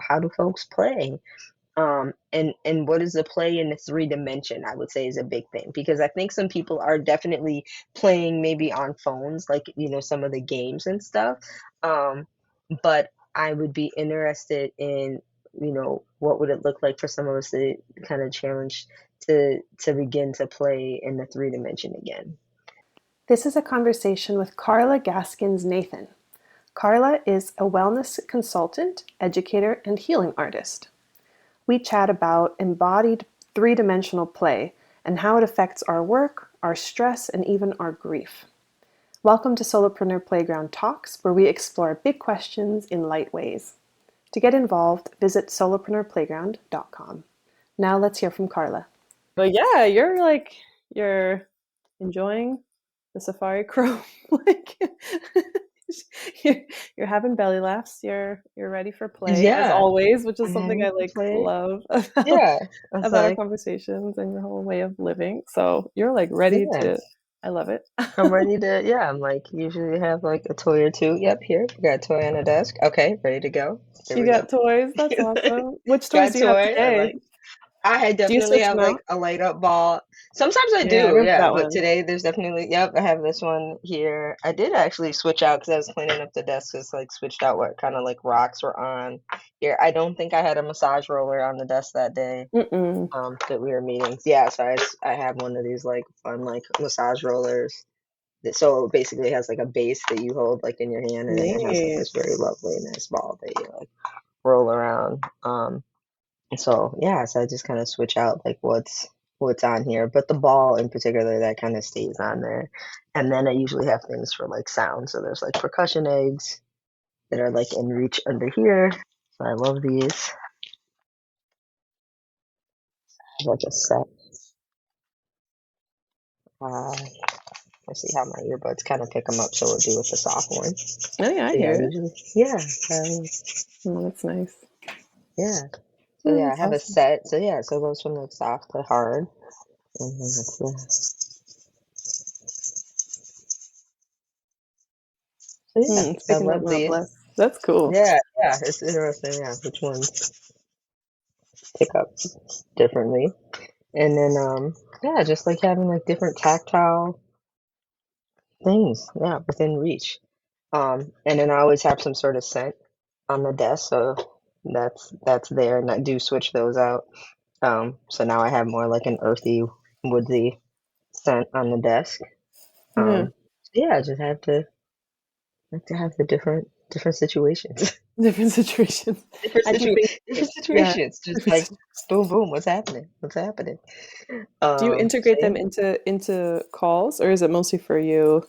how do folks play? And what is the play in the three dimension, I would say, is a big thing, because I think some people are definitely playing maybe on phones, like, some of the games and stuff. Um, but I would be interested in, what would it look like for some of us to kind of challenge to begin to play in the three dimension again. This is a conversation with Carla Gaskins-Nathan. Carla is a wellness consultant, educator, and healing artist. We chat about embodied three-dimensional play and how it affects our work, our stress, and even our grief. Welcome to Solopreneur Playground Talks, where we explore big questions in light ways. To get involved, visit solopreneurplayground.com. Now let's hear from Carla. But yeah, you're enjoying the Safari Crow. like you're having belly laughs. You're ready for play as Yeah, always, which is I'm something ready I to play. love about Yeah, I was our like, conversations and your whole way of living. So you're ready yeah. to. I love it. I'm ready to, yeah, I'm like, usually have like a toy or two. Yep, here, got a toy on the desk. Okay, ready to go. Here You we go. got toys. That's awesome. Which toys Got do you have toy. I today? like, I Do you definitely switch have them like out? a light up ball. Sometimes I Yeah, I do, remember yeah, that but one. today there's definitely, yep, I have this one here. I did actually switch out because I was cleaning up the desk, just like switched out what kind of like rocks were on here. I don't think I had a massage roller on the desk that day. Mm-mm. That we were meeting. Yeah, so I have one of these like fun like massage rollers. So basically it has like a base that you hold like in your hand, and then it has like Neat. this very lovely nice ball that you like roll around. And so yeah, so I just kind of switch out like what's on here, but the ball in particular, that kind of stays on there. And then I usually have things for like sound. So there's like percussion eggs that are like in reach under here. So I love these. Like a set. Uh, let's see how my earbuds kind of pick them up, so we'll do with the soft one. Oh yeah, I So yeah, hear it. usually, yeah, Oh, that's nice. yeah. So Oh, yeah, I that's have a awesome. set. So yeah, so it goes from like soft to hard. And then so yeah, It's I picking love them up these. less. That's cool. Yeah, it's interesting. Yeah, which ones pick up differently. And then yeah, just like having like different tactile things, yeah, within reach. And then I always have some sort of scent on the desk, so that's there, and I do switch those out. So now I have more like an earthy, woodsy scent on the desk. Yeah. So yeah, I just have to have the different situations. Different situations. different How do you situ think? different Yeah. situations. Just like boom boom, what's happening? What's happening? Do you So integrate yeah. them into calls, or is it mostly for you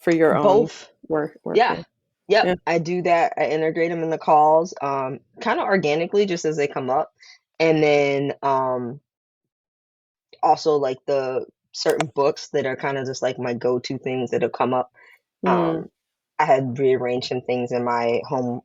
for your own Both. work? Yeah. Yeah. Yep. Yeah. I do that. I integrate them in the calls, kind of organically, just as they come up. And then also like the certain books that are kind of just like my go-to things that have come up. Mm. Um, I had rearranged some things in my home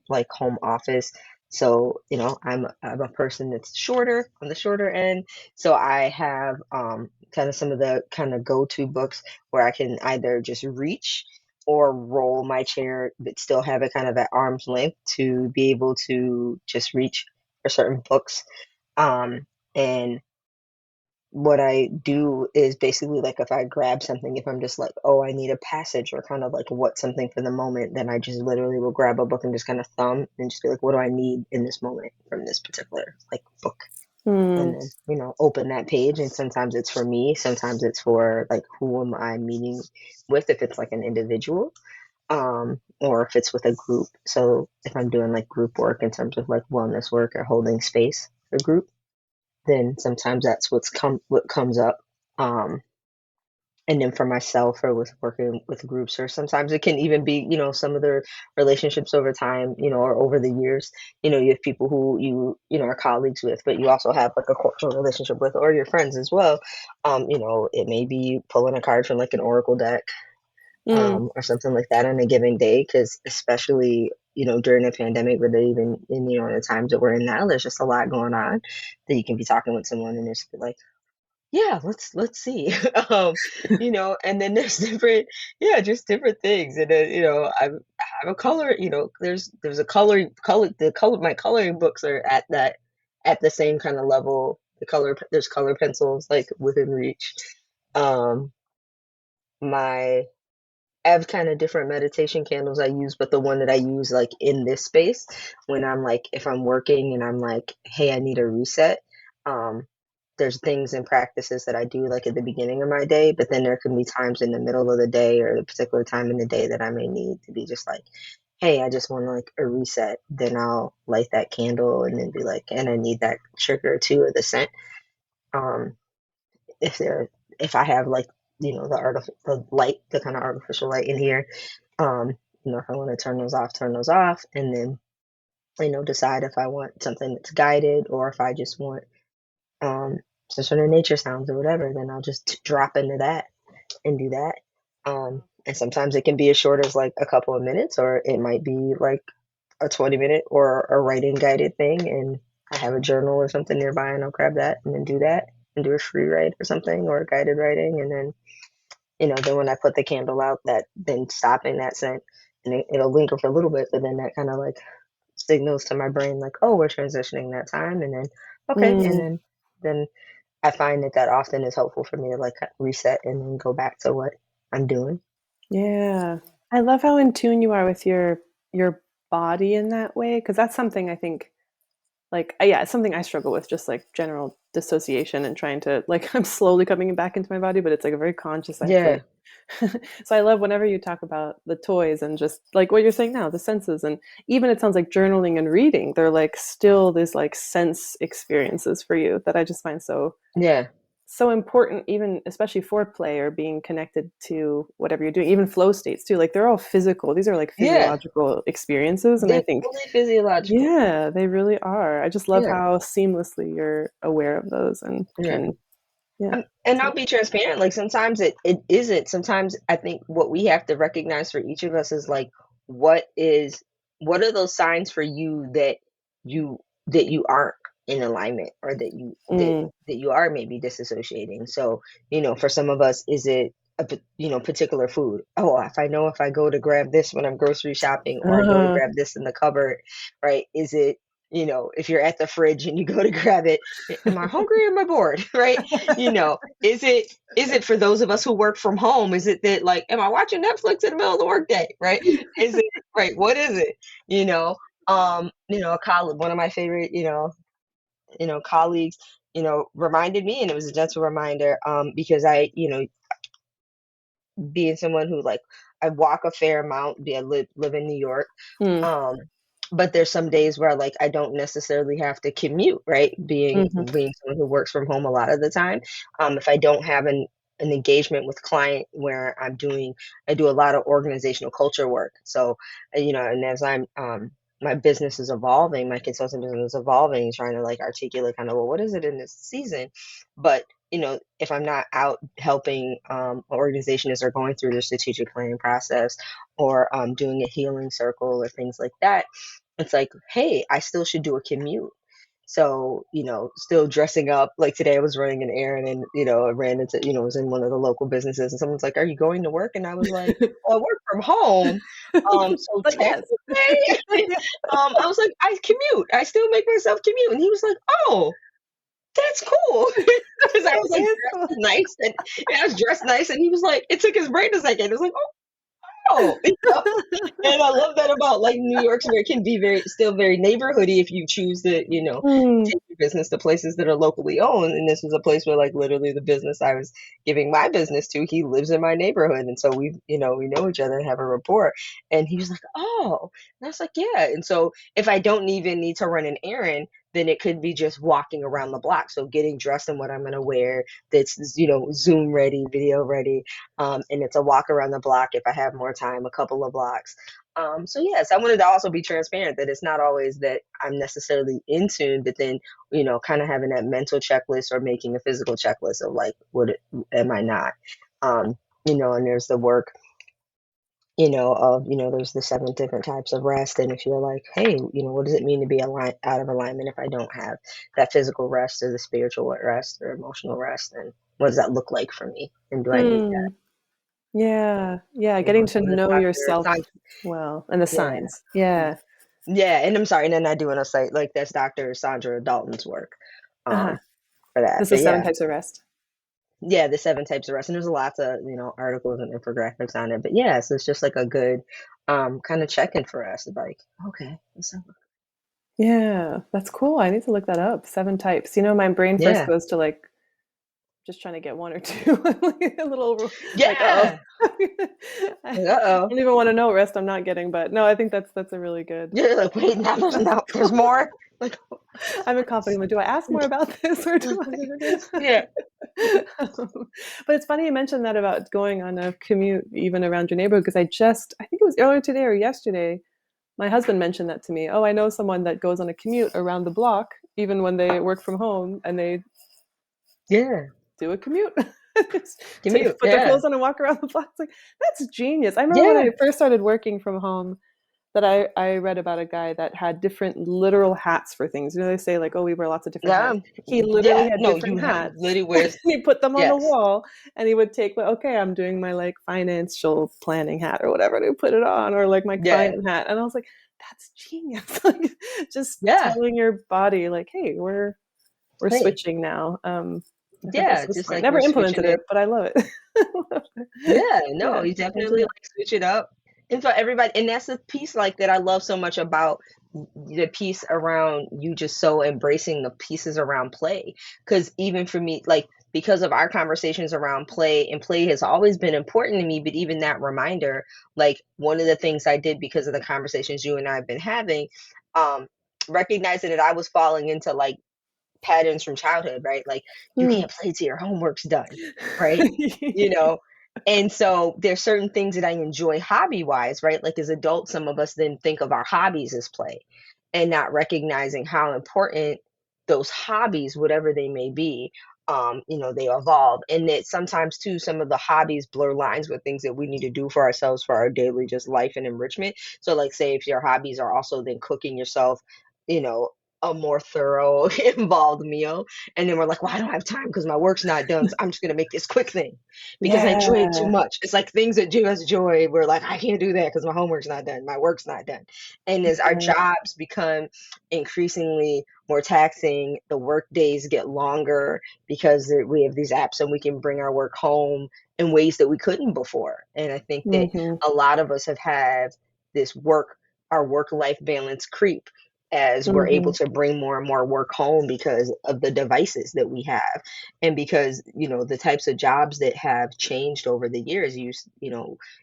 office. So, I'm a person that's shorter, on the shorter end. So I have kind of some of the kind of go-to books where I can either just reach or roll my chair, but still have it kind of at arm's length to be able to just reach for certain books. And what I do is basically like if I grab something, if I'm just like, oh, I need a passage or kind of like what something for the moment, then I just literally will grab a book and just kind of thumb and just be like, what do I need in this moment from this particular like book? And Mm. then, open that page. And sometimes it's for me, sometimes it's for like who am I meeting with, if it's like an individual, or if it's with a group. So if I'm doing like group work in terms of like wellness work or holding space for group, then sometimes that's what comes up. Um, and then for myself or with working with groups, or sometimes it can even be, some of the relationships over time, or over the years, you have people who are colleagues with, but you also have like a cultural relationship with, or your friends as well. It may be pulling a card from like an oracle deck, Mm. or something like that on a given day, because especially during the pandemic, but even in the times that we're in now, there's just a lot going on that you can be talking with someone and just be like, yeah, let's see. And then there's different, yeah, just different things. And then, I have a color, there's a color, my coloring books are at the same kind of level. There's color pencils like within reach. Um, my I have kind of different meditation candles I use, but the one that I use like in this space when I'm like, if I'm working and I'm like, hey, I need a reset. Um, there's things and practices that I do like at the beginning of my day, but then there can be times in the middle of the day or a particular time in the day that I may need to be just like, hey, I just want like a reset. Then I'll light that candle and then be like, and I need that trigger too of the scent. Um, if there, if I have like, the light, the kind of artificial light in here, um, if I want to turn those off, and then, decide if I want something that's guided or if I just want some sort of nature sounds or whatever, then I'll just drop into that and do that. And sometimes it can be as short as like a couple of minutes, or it might be like a 20-minute or a writing guided thing. And I have a journal or something nearby, and I'll grab that and then do that and do a free write or something or a guided writing. And then, then when I put the candle out, that then stopping that scent, and it'll linger for a little bit, but then that kind of like signals to my brain like, oh, we're transitioning that time, and then okay, and Mm, then I find that that often is helpful for me to like reset and then go back to what I'm doing. yeah. I love how in tune you are with your body in that way, because that's something I think like yeah, it's something I struggle with, just like general dissociation and trying to like I'm slowly coming back into my body, but it's like a very conscious effort. Yeah, So I love whenever you talk about the toys and just like what you're saying now, the senses, and even it sounds like journaling and reading, they're like still these like sense experiences for you that I just find yeah, so important, even especially for play or being connected to whatever you're doing, even flow states too. Like they're all physical. These are like yeah. physiological experiences. And I They're think, totally physiological. yeah, they really are. I just love Yeah, how seamlessly you're aware of those and yeah. can, yeah. And I'll be transparent. Like sometimes it isn't. Sometimes I think what we have to recognize for each of us is like what is what are those signs for you you that you aren't in alignment, or Mm. that you are maybe disassociating. So, for some of us, is it particular food? Oh, if I know if I go to grab this when I'm grocery shopping, or I go to Uh, grab this in the cupboard, right? Is it, if you're at the fridge and you go to grab it, am I hungry or am I bored? Right? Is it for those of us who work from home? Is it that like, am I watching Netflix in the middle of the workday? Right? Is it right? What is it? A colleague, one of my favorite, colleagues, reminded me, and it was a gentle reminder, because I, being someone who like I walk a fair amount, I live in New York. mm, Um, but there's some days where like I don't necessarily have to commute, right? mhm, Being someone who works from home a lot of the time. If I don't have an engagement with client where I do a lot of organizational culture work. So, and as my business is evolving, my consulting business is evolving, trying to like articulate kind of, well, what is it in this season? But if I'm not out helping an organization as they're going through their strategic planning process, or doing a healing circle or things like that, it's like, hey, I still should do a commute. So, still dressing up. Like today I was running an errand, and, I ran into, was in one of the local businesses, and someone's like, are you going to work? And I was like, well, I work from home. So but yes. technically, I was like, I commute. I still make myself commute. And he was like, oh, that's cool. Because I was like It dressed is. nice, and I was dressed nice, and he was like, it took his brain a second. It was like, oh, and I love that about like New York, where it can be still very neighborhoody if you choose to, Mm, take your business to places that are locally owned. And this was a place where like literally the business I was giving my business to, he lives in my neighborhood. And so we know each other and have a rapport. And he was like, oh, and I was like, yeah. And so if I don't even need to run an errand, then it could be just walking around the block. So getting dressed in what I'm going to wear, that's, Zoom ready, video ready. And it's a walk around the block if I have more time, a couple of blocks. So yes, I wanted to also be transparent that it's not always that I'm necessarily in tune, but then, kind of having that mental checklist or making a physical checklist of like, am I not? And there's the work there's the 7 different types of rest. And if you're like, hey, what does it mean to be out of alignment if I don't have that physical rest or the spiritual rest or emotional rest? And what does that look like for me? And do I need Hmm. Yeah. Yeah. that? Getting to So this know Dr. yourself Sandra, well and the yeah. signs. Yeah. Yeah. And I'm sorry. And then I do want to say, like, that's Dr. Sandra Dalton's work Uh-huh. for that. This But is seven yeah, types of rest. yeah, the 7 types of rest. And there's lots of, articles and infographics on it. But yeah, so it's just like a good kind of check in for us. Like, okay, Yeah, that's cool. I need to look that up. Seven types. You know, my brain first yeah. goes to like just trying to get one or two. Like, a little like, uh-oh. Yeah. I Like, uh-oh. don't even want to know rest I'm not getting, but no, I think that's a really good. You're like, wait, now there's That's no, there's cool. more. Like, I'm in conflict. Like, do I ask more about this or do I? yeah, But it's funny you mentioned that about going on a commute even around your neighborhood because I think it was earlier today or yesterday, my husband mentioned that to me. Oh, I know someone that goes on a commute around the block even when they work from home and they yeah. do a commute. Commute. Put their Yeah, clothes on and walk around the block. It's like, that's genius. I remember when yeah, I first started working from home that I read about a guy that had different literal hats for things. You know, they say like, oh, we wear lots of different yeah, hats. He literally yeah. had No, you different have hats literally and wears. he put them on the Yes, wall and he would take like, okay, I'm doing my like financial planning hat or whatever, and he would put it on, or like my yeah, client hat. And I was like, that's genius. Like just yeah. telling your body like, hey, we're Hey, switching now. I thought this yeah. was Just smart. like we're Never switching implemented it. it, but I love it. Yeah, no, Yeah, you change it definitely up. like switch it up. And for everybody, and that's the piece like that I love so much about the piece around you just so embracing the pieces around play. Because even for me, like because of our conversations around play, and play has always been important to me, but even that reminder, like one of the things I did because of the conversations you and I have been having, um, recognizing that I was falling into like patterns from childhood, right? Like you Hmm. can't play till your homework's done, right? You know, and so there's certain things that I enjoy hobby wise, right? Like as adults, some of us then think of our hobbies as play and not recognizing how important those hobbies, whatever they may be, they evolve. And that sometimes too, some of the hobbies blur lines with things that we need to do for ourselves for our daily just life and enrichment. So like say if your hobbies are also then cooking yourself, you know, a more thorough, involved meal. And then we're like, well, I don't have time because my work's not done. So I'm just going to make this quick thing because I enjoy it too Yeah. much. It's like things that give us joy. We're like, I can't do that because my homework's not done. My work's not done. And as our Yeah. jobs become increasingly more taxing, the work days get longer because we have these apps and we can bring our work home in ways that we couldn't before. And I think that Mhm. a lot of us have had this our work life balance creep as we're able Mhm. to bring more and more work home because of the devices that we have and because the types of jobs that have changed over the years. It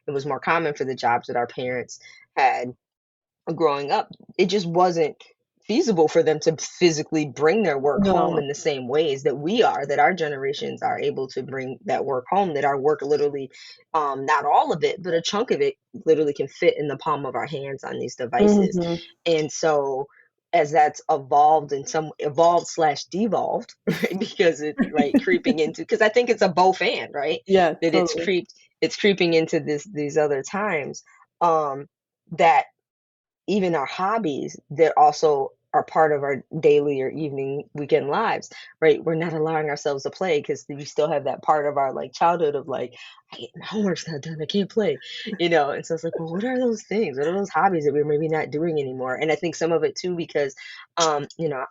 was more common for the jobs that our parents had growing up. It just wasn't feasible for them to physically bring their work home No. in the same ways that we are, that our generations are able to bring that work home, that our work literally, not all of it but a chunk of it literally can fit in the palm of our hands on these devices. Mhm. And so as that's evolved slash devolved, right? Because it's right creeping into, because I think it's a both and, right? Yeah, That totally. it's creeping into these other times, that even our hobbies that also are part of our daily or evening weekend lives, right? We're not allowing ourselves to play because we still have that part of our like childhood of like, my homework's not done, I can't play. And so it's like, well, what are those things? What are those hobbies that we're maybe not doing anymore? And I think some of it too, because, I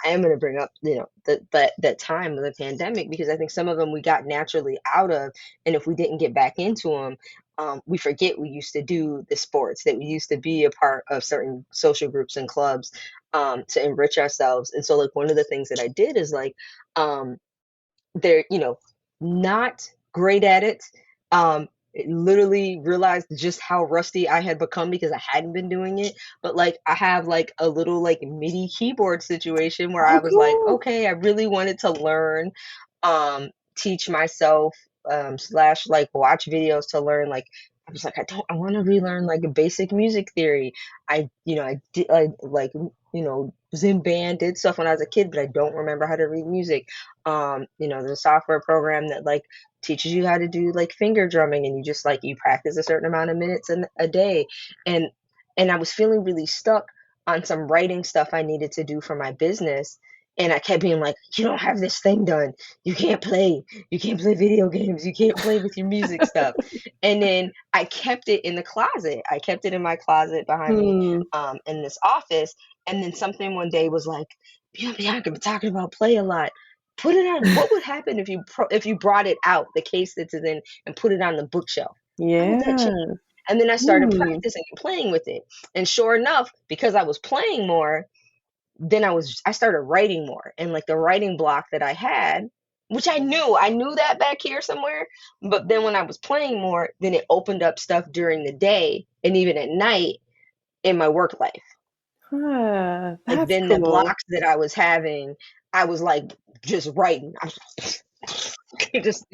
am going to bring up, that time of the pandemic, because I think some of them we got naturally out of, and if we didn't get back into them, we forget we used to do the sports, that we used to be a part of certain social groups and clubs, to enrich ourselves. And so, like, one of the things that I did is like, um, they're, not great at it. Literally realized just how rusty I had become because I hadn't been doing it. But like, I have like a little like MIDI keyboard situation where I Oh, was like, cool. okay, I really wanted to learn, teach myself, slash like watch videos to learn like, I was like, I want to relearn like a basic music theory. I did like was in band, did stuff when I was a kid, but I don't remember how to read music. There's a software program that like teaches you how to do like finger drumming, and you just like you practice a certain amount of minutes in a day. And I was feeling really stuck on some writing stuff I needed to do for my business. And I kept being like, you don't have this thing done. You can't play. You can't play video games. You can't play with your music stuff. And then I kept it in the closet. I kept it in my closet behind me Hmm. in this office. And then something one day was like, Bianca, been talking about play a lot. Put it on. What would happen if you brought it out, the case that's in, and put it on the bookshelf? How would that change? Yeah. And then I started Hmm. practicing and playing with it. And sure enough, because I was playing more, then I started writing more. And like the writing block that I had, which I knew that back here somewhere. But then when I was playing more, then it opened up stuff during the day and even at night in my work life. Huh. Like That's then the cool. blocks that I was having, I was like just writing. I was just,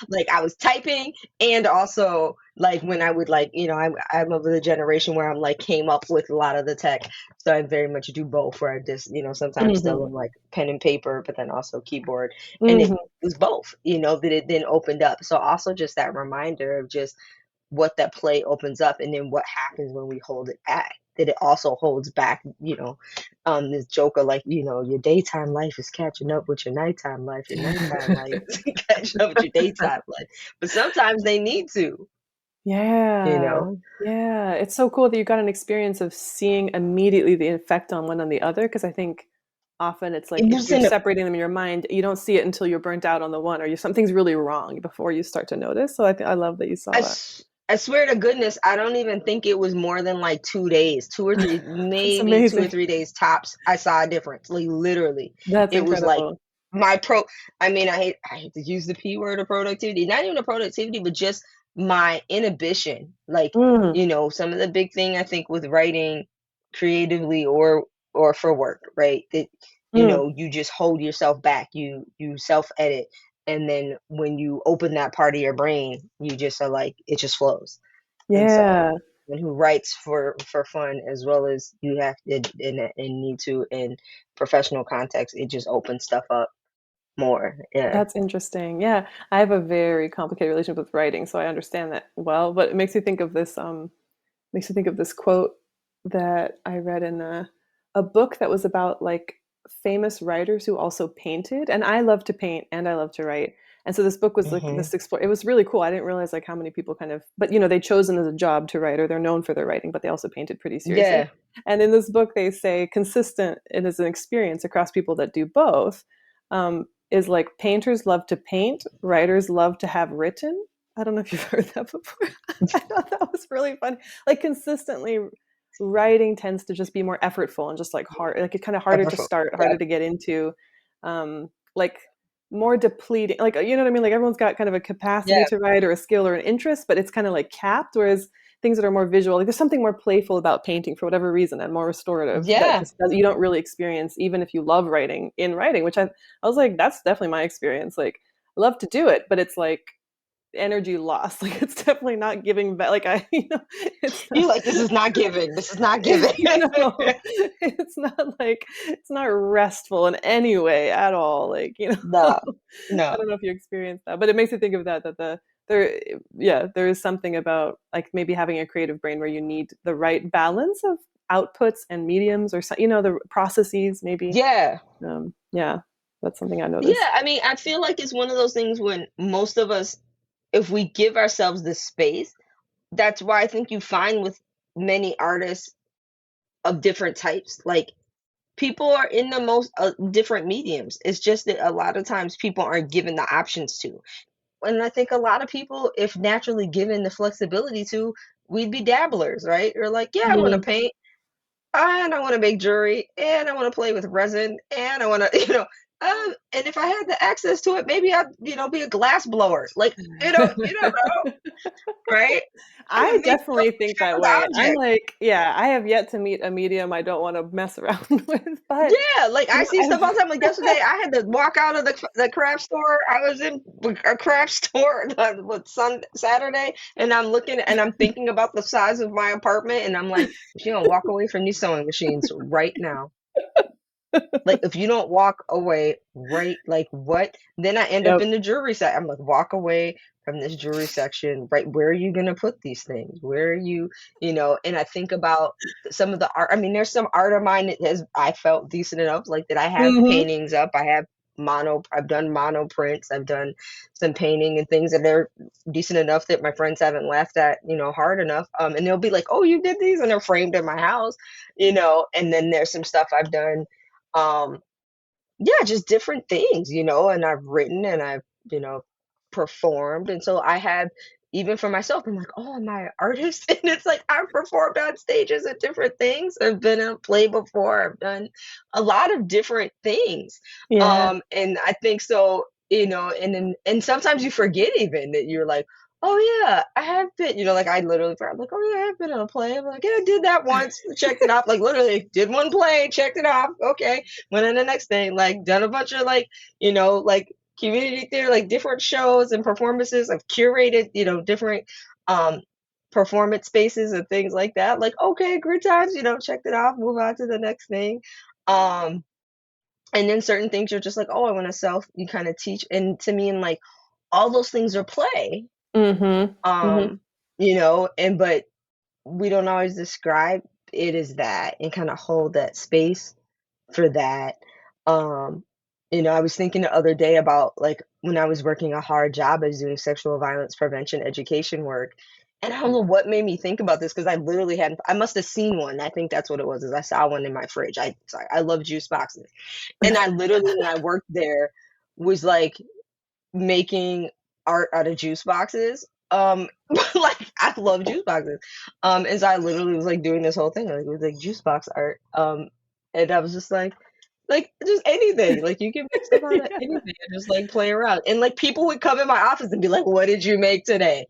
like I was typing, and also like when I would like, I'm of the generation where I'm like came up with a lot of the tech. So I very much do both, where I just, sometimes still Hmm. am like pen and paper, but then also keyboard. And it Hmm. was both, that it then opened up. So also just that reminder of just what that play opens up, and then what happens when we hold it back, that it also holds back, this joke of like, your daytime life is catching up with your nighttime life, your nighttime life is catching up with your daytime life, but sometimes they need to, you Yeah. know Yeah. It's so cool that you got an experience of seeing immediately the effect on one on the other. Because I think often it's like it if was you're in a separating them in your mind, you don't see it until you're burnt out on the one or something's really wrong before you start to notice. So I love that you saw that. I swear to goodness, I don't even think it was more than like 2 days, 2 or 3, That's maybe two or amazing. three days tops. I saw a difference. Like literally, That's it was like incredible. my pro. I mean, I hate to use the P word of productivity, not even a productivity, but just my inhibition. Like, Mm, some of the big thing I think with writing creatively or for work, right? That mm. you just hold yourself back. You self edit, and then when you open that part of your brain, you just are like, it just flows. And so Yeah, and who writes for fun as well as you have to and need to in professional context, it just opens stuff up more. Yeah. that's interesting. Yeah, I have a very complicated relationship with writing, so I understand that well. But it makes me think of this quote that I read in a book that was about like famous writers who also painted. And I love to paint and I love to write. And so this book was like Hmm. this explore. It was really cool. I didn't realize like how many people kind of, but they chosen as a job to write, or they're known for their writing, but they also painted pretty seriously. Yeah. And in this book, they say consistent it is an experience across people that do both. Is like painters love to paint, writers love to have written. I don't know if you've heard that before. I thought that was really funny. Like consistently writing tends to just be more effortful and just like hard, like it's kind of harder to start, Yeah. harder to get into, like more depleting, like you know what I mean, like everyone's got kind of a capacity Yeah. to write or a skill or an interest, but it's kind of like capped, whereas things that are more visual, like there's something more playful about painting for whatever reason and more restorative that Yeah. just you don't really experience even if you love writing in writing, which I was like that's definitely my experience. Like I love to do it, but it's like energy loss. Like it's definitely not giving back. Like it's not. You like, this is not giving. This is not giving. It's not like it's not restful in any way at all. Like No. I No. don't know if you experienced that, but it makes me think of that. That there, yeah, there is something about like maybe having a creative brain where you need the right balance of outputs and mediums, or the processes maybe. Yeah. Yeah, that's something I Yeah. noticed. I mean, I feel like it's one of those things when most of us, if we give ourselves the space, that's why I think you find with many artists of different types, like people are in the most different mediums. It's just that a lot of times people aren't given the options to. And I think a lot of people, if naturally given the flexibility to, we'd be dabblers, right? You're like, yeah, I want to Mhm. paint, and I want to make jewelry, and I want to play with resin, and I want to, and if I had the access to it, maybe I'd, be a glass blower. Like, you don't know, right? I I can make definitely think that found way. I'm objects. like, yeah, I have yet to meet a medium I don't want to mess around with, but Yeah, like I see stuff I, all the time. Like yesterday, I had to walk out of the craft store. I was in a craft store with Saturday, and I'm looking and I'm thinking about the size of my apartment, and I'm like, she gonna walk away from these sewing machines right now. Like, if you don't walk away, right, like, what? Then I end up Yep. in the jewelry side. I'm like, walk away from this jewelry section, right? Where are you gonna put these things? Where are you, and I think about some of the art. I mean, there's some art of mine that has I felt decent enough, like that I have Mhm. paintings up. I've done mono prints, I've done some painting and things, and they're decent enough that my friends haven't laughed at, hard enough. And they'll be like, "Oh, you did these," and they're framed in my house, and then there's some stuff I've done. Um, yeah, just different things, and I've written and I've, you know, performed. And so I have, even for myself, I'm like, oh, am I an artist? And it's like I've performed on stages at different things. I've been in a play before. I've done a lot of different things. Yeah. And I think so, and sometimes you forget even that you're like, oh yeah, I have been, like I literally forgot, I'm like, oh yeah, I've been in a play. I'm like, yeah, I did that once, checked it off, like literally did one play, checked it off, okay, went on the next thing, like done a bunch of like community theater, like different shows and performances. I've curated, different um performance spaces and things like that. Like, okay, good times, checked it off, move on to the next thing. Um and then certain things you're just like, oh, I want to self you kind of teach. And to me, and like all those things are play. Mhm. Mhm. Um, and but we don't always describe it as that and kind of hold that space for that. Um, I was thinking the other day about like when I was working a hard job, I was doing sexual violence prevention education work. And I don't know what made me think about this because I literally hadn't, I must have seen one. I think that's what it was, is I saw one in my fridge. I love juice boxes. And I literally, when I worked there, was like making art out of juice boxes. Like I love juice boxes. And so I literally was like doing this whole thing, like it was like juice box art. And I was just like just anything. Like you can make stuff out of Yeah. anything and just like play around. And like people would come in my office and be like, "What did you make today?"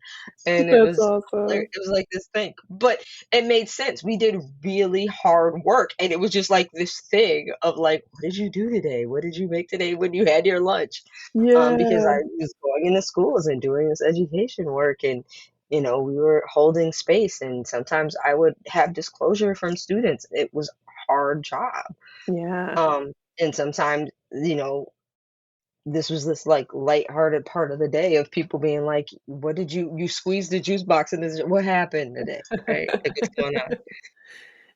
And That's awesome. it was like this thing. But it made sense. We did really hard work. And it was just like this thing of like, what did you do today? What did you make today when you had your lunch? Because Yeah. I was going into schools and doing this education work, and we were holding space, and sometimes I would have disclosure from students. It was a hard job. Yeah. And sometimes, this was this like lighthearted part of the day of people being like, what did you squeezed the juice box and this, what happened today? Right? Like what's going on?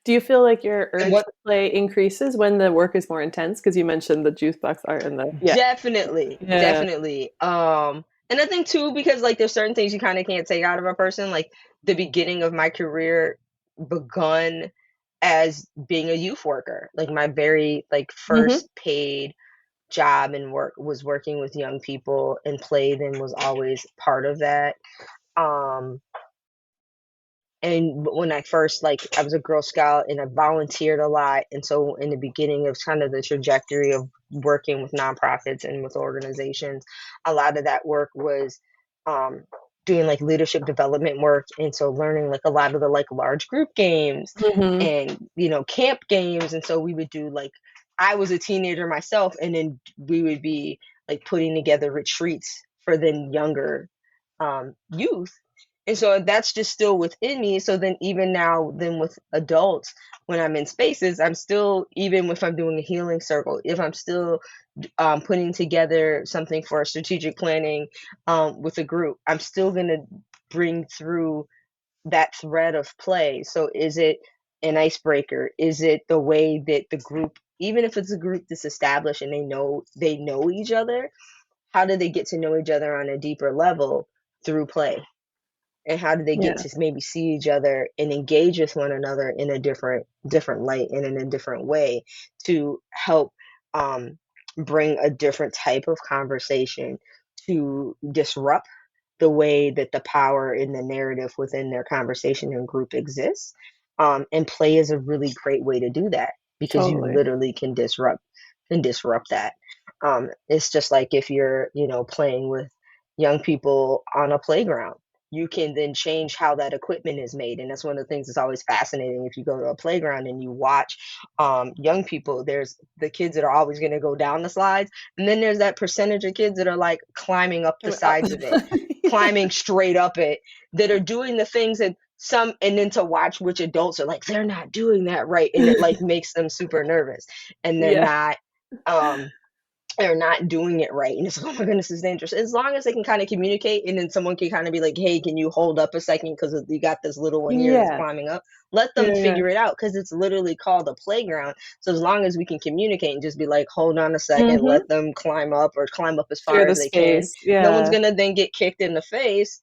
Do you feel like your And urge what to play increases when the work is more intense? Because you mentioned the juice box art and the yeah. Definitely, Yeah. definitely. And I think too, because like there's certain things you kind of can't take out of a person. Like the beginning of my career begun as being a youth worker. Like my very like Mhm. first paid job and work was working with young people, and play then was always part of that. Um, and when I first, like, I was a Girl Scout and I volunteered a lot. And so, in the beginning of kind of the trajectory of working with nonprofits and with organizations, a lot of that work was um, doing like leadership development work. And so, learning like a lot of the like large group games Mhm. and, camp games. And so, we would do like, I was a teenager myself, and then we would be like putting together retreats for then younger youth. And so that's just still within me. So then even now, then with adults, when I'm in spaces, I'm still, even if I'm doing a healing circle, if I'm still putting together something for strategic planning with a group, I'm still going to bring through that thread of play. So is it an icebreaker? Is it the way that the group, even if it's a group that's established and they know each other, how do they get to know each other on a deeper level through play? And how do they get Yeah. to maybe see each other and engage with one another in a different light and in a different way to help um, bring a different type of conversation to disrupt the way that the power in the narrative within their conversation and group exists. And play is a really great way to do that because you Totally. literally can disrupt that. It's just like if you're, playing with young people on a playground, you can then change how that equipment is made. And that's one of the things that's always fascinating. If you go to a playground and you watch young people, there's the kids that are always going to go down the slides. And then there's that percentage of kids that are like climbing up the Coming up. sides of it, Yeah. climbing straight up it, that are doing the things that and then to watch which adults are like, they're not doing that right, and it like makes them super nervous, and Yeah. um they're not doing it right. And it's like, oh my goodness, it's dangerous. As long as they can kind of communicate and then someone can kind of be like, hey, can you hold up a second? Because you got this little one here that's Yeah. climbing up. Let them Yeah. Yeah. figure it out because it's literally called a playground. So as long as we can communicate and just be like, hold on a second, Mm-hmm. let them climb up or climb up as Share far the as they can. space. No one's Yeah. going to then get kicked in the face,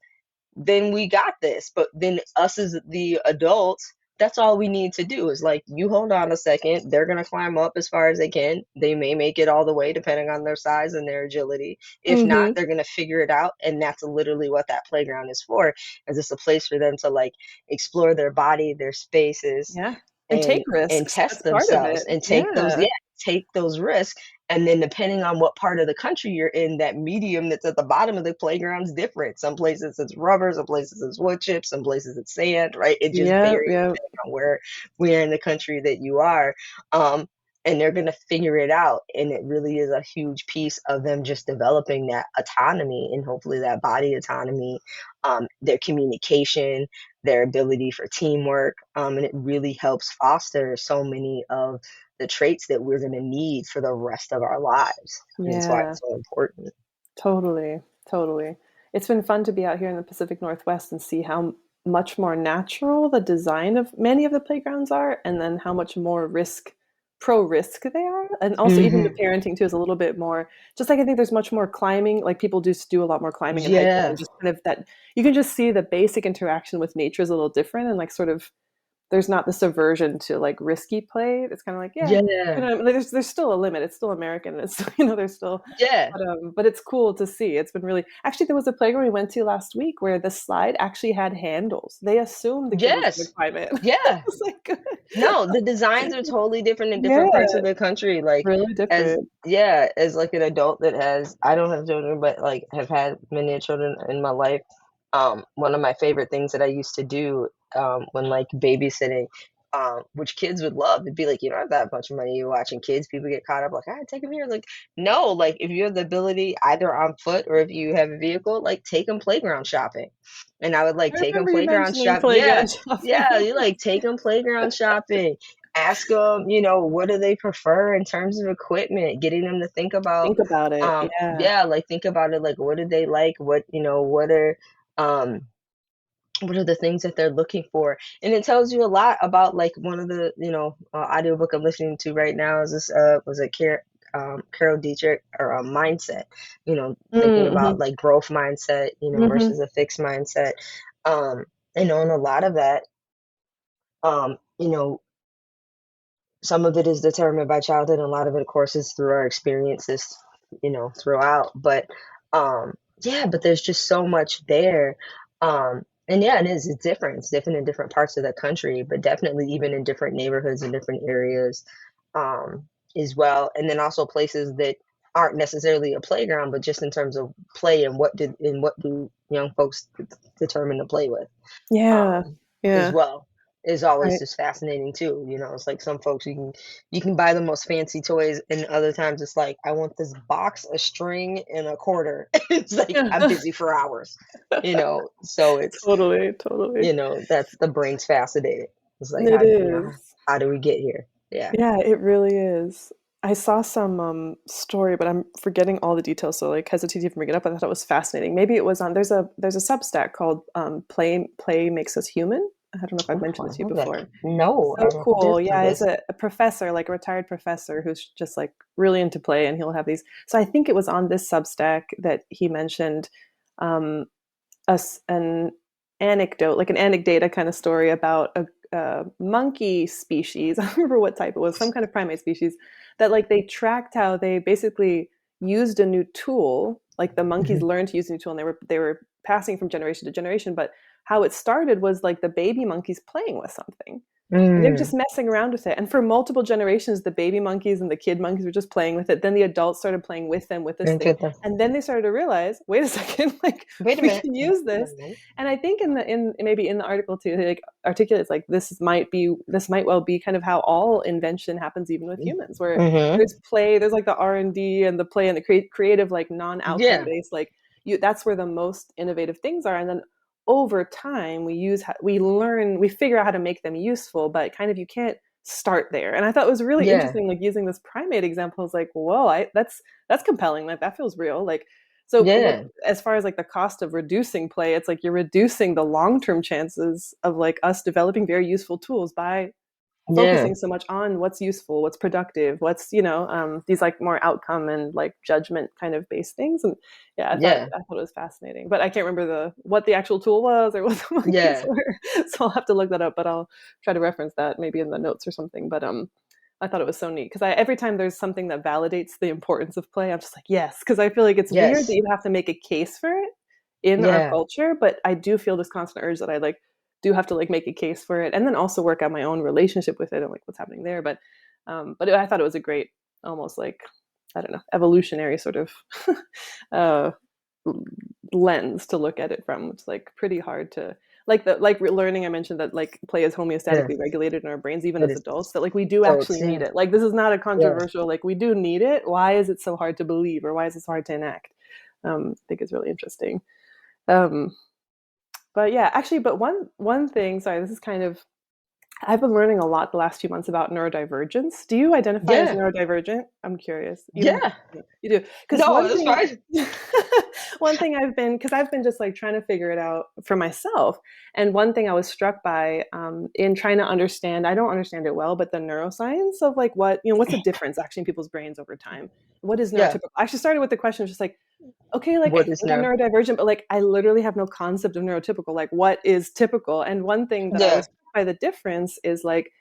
then we got this. But then us as the adults, that's all we need to do is like, you hold on a second, they're going to climb up as far as they can. They may make it all the way depending on their size and their agility. If not, Mm-hmm. they're going to figure it out. And that's literally what that playground is for, is it's a place for them to like explore their body, their spaces, Yeah. And take and risks. test That's part of themselves it. and Yeah. take those risks. And then depending on what part of the country you're in, that medium that's at the bottom of the playground is different. Some places it's rubber, some places it's wood chips, some places it's sand, right? It just Yeah. varies Yeah. depending on where in the country that you are. um and they're going to figure it out, and it really is a huge piece of them just developing that autonomy and hopefully that body autonomy, their communication, their ability for teamwork, and it really helps foster so many of the traits that we're going to need for the rest of our lives. And that's why Yeah. it's so important. Totally, totally. It's been fun to be out here in the Pacific Northwest and see how much more natural the design of many of the playgrounds are, and then how much more pro risk they are. And also even the Hmm. parenting too is a little bit more, just like I think there's much more climbing, like people just do a lot more climbing and hiking Yeah, and just kind of that you can just see the basic interaction with nature is a little different and like sort of there's not this aversion to like risky play. It's kind of like, yeah, yeah, there's still a limit. It's still American. It's there's still, yeah, but it's cool to see. It's been really actually there was a playground we went to last week where the slide actually had handles. They assumed the kid was going to yes, climb it. I yeah. was like, No, the designs are totally different in different yeah, parts of the country. Like, really as different. yeah, as like an adult that has, I don't have children, but like have had many children in my life. One of my favorite things that I used to do, when like babysitting, which kids would love, it'd be like, you don't have that much money, you're watching kids, people get caught up like, ah, take them here. Like, no, like if you have the ability either on foot or if you have a vehicle, like take them playground shopping. And I would like I take them remember you playground mentioning shop. Yeah, playground shopping. yeah, you like take them playground shopping. Ask them, what do they prefer in terms of equipment, getting them to think about, Think about it. Yeah. yeah, like think about it, like what do they like, um what are the things that they're looking for, and it tells you a lot about like one of the audiobook I'm listening to right now is this was it Carol Dietrich, or mindset, thinking Mm-hmm. about like growth mindset, Mm-hmm. versus a fixed mindset. um and a lot of that, um you know some of it is determined by childhood, and a lot of it, of course, is through our experiences, throughout. But yeah, but there's just so much there. And yeah, it is. It's different. It's different in different parts of the country, but definitely even in different neighborhoods and different areas, as well. And then also places that aren't necessarily a playground, but just in terms of play and what do young folks determine to play with, Yeah. um, as Yeah. well, is always Right. just fascinating too. It's like some folks you can buy the most fancy toys, and other times it's like, I want this box, a string, and a quarter. It's like I'm busy for hours. So it's Totally, totally. that's the brain's fascinating. It's like, It is. how do we get here? Yeah. Yeah, it really is. I saw some story, but I'm forgetting all the details, so like hesitate to even bring it up. But I thought it was fascinating. Maybe it was on there's a Substack called Play Makes Us Human. I don't know if I've Ooh, mentioned I it to you love that. before. No, So I did cool. love Yeah, it's this. a professor, like a retired professor who's just like really into play and he'll have these. So I think it was on this Substack that he mentioned um an anecdote, like an anecdata kind of story about a monkey species. I don't remember what type it was, some kind of primate species that like they tracked how they basically used a new tool. Like the monkeys Mhm. learned to use a new tool and they were passing from generation to generation. But how it started was like the baby monkeys playing with something. And they were Mm. just messing around with it. And for multiple generations, the baby monkeys and the kid monkeys were just playing with it. Then the adults started playing with them with this thing. Into the And then they started to realize, wait a second, like Wait a we minute. can Wait use a this. minute. And I think in maybe in the article too, they like articulates like this might well be kind of how all invention happens, even with humans, where Mm-hmm. there's play, there's like the R&D and the play and the creative, like non-outcome Yeah. based, like you that's where the most innovative things are. And then over time we figure out how to make them useful, but kind of you can't start there. And I thought it was really Yeah. interesting, like using this primate example. I was like, whoa, that's compelling. Like that feels real. Like, so what, Yeah. as far as like the cost of reducing play, it's like you're reducing the long-term chances of like us developing very useful tools by Yeah. focusing so much on what's useful, what's productive, what's, these like more outcome and like judgment kind of based things. And yeah, Yeah. I thought it was fascinating, but I can't remember what the actual tool was or what the monkeys Yeah. were. So I'll have to look that up, but I'll try to reference that maybe in the notes or something. But I thought it was so neat because every time there's something that validates the importance of play, I'm just like, yes, because I feel like it's weird that Yes. you have to make a case for it in our Yeah. culture, but I do feel this constant urge that I like do have to like make a case for it, and then also work on my own relationship with it and like what's happening there. But I thought it was a great, almost like, I don't know, evolutionary sort of uh, lens to look at it from. It's like pretty hard to like learning. I mentioned that like play is Yeah. homeostatically regulated in our brains, even It as is adults. That like we do so it actually need seems. it. Like this is not a Yeah. controversial. Like we do need it. Why is it so hard to believe, or why is it so hard to enact? I think it's really interesting. Um, but yeah, actually, but one thing. Sorry, this is kind of I've been learning a lot the last few months about neurodivergence. Do you identify as Yeah. neurodivergent? I'm curious. You don't have Yeah. to. You do. Because No, one that's thing, fine. one thing because I've been just like trying to figure it out for myself. And one thing I was struck by in trying to understand, I don't understand it well, but the neuroscience of like what's the difference actually in people's brains over time? What is Yeah. neurotypical? I actually started with the question just like, okay, like I What is think I'm now? neurodivergent, but like I literally have no concept of neurotypical. Like what is typical? And one thing that I was Yeah. struck by the difference is like,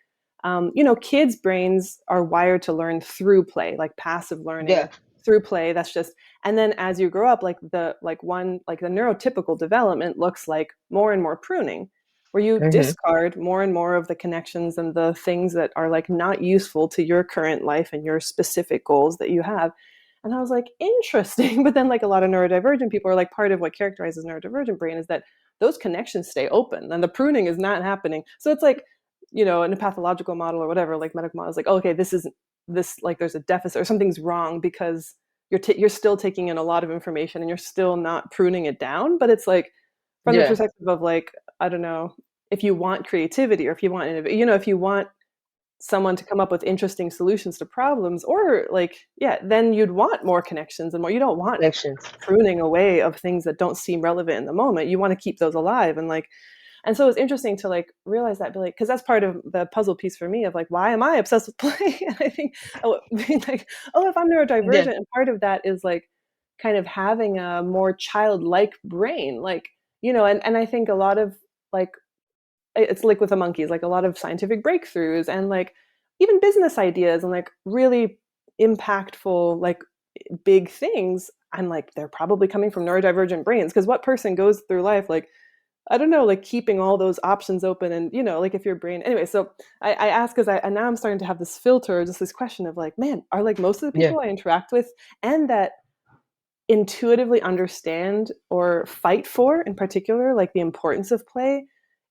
kids' brains are wired to learn through play, like passive Yeah. learning through play. That's just, and then as you grow up, like the neurotypical development looks like more and more pruning, where you Hmm. discard more and more of the connections and the things that are like not useful to your current life and your specific goals that you have. And I was like, interesting. But then, like a lot of neurodivergent people are like, part of what characterizes neurodivergent brain is that those connections stay open and the pruning is not happening. So it's like, in a pathological model or whatever, like medical models, like, oh, okay, this isn't this, like there's a deficit or something's wrong because you're still taking in a lot of information and you're still not pruning it down. But it's like from the Yeah. perspective of like, I don't know, if you want creativity or if you want if you want someone to come up with interesting solutions to problems, or like, yeah, then you'd want more connections and more. You don't want Connections. pruning away of things that don't seem relevant in the moment. You want to keep those alive. And so it's interesting to like realize that, like, because that's part of the puzzle piece for me of like, why am I obsessed with play? And I think, being like, oh, if I'm Yeah. neurodivergent, and part of that is like kind of having a more childlike brain, like, and I think a lot of like, it's like with the monkeys, like a lot of scientific breakthroughs and like even business ideas and like really impactful, like big things. I'm like, they're probably coming from neurodivergent brains, because what person goes through life like, I don't know, like keeping all those options open and, like if your brain, anyway. So I ask, because and now I'm starting to have this filter, just this question of like, man, are like most of the Yeah. people I interact with and that intuitively understand or fight for in particular, like the importance of play,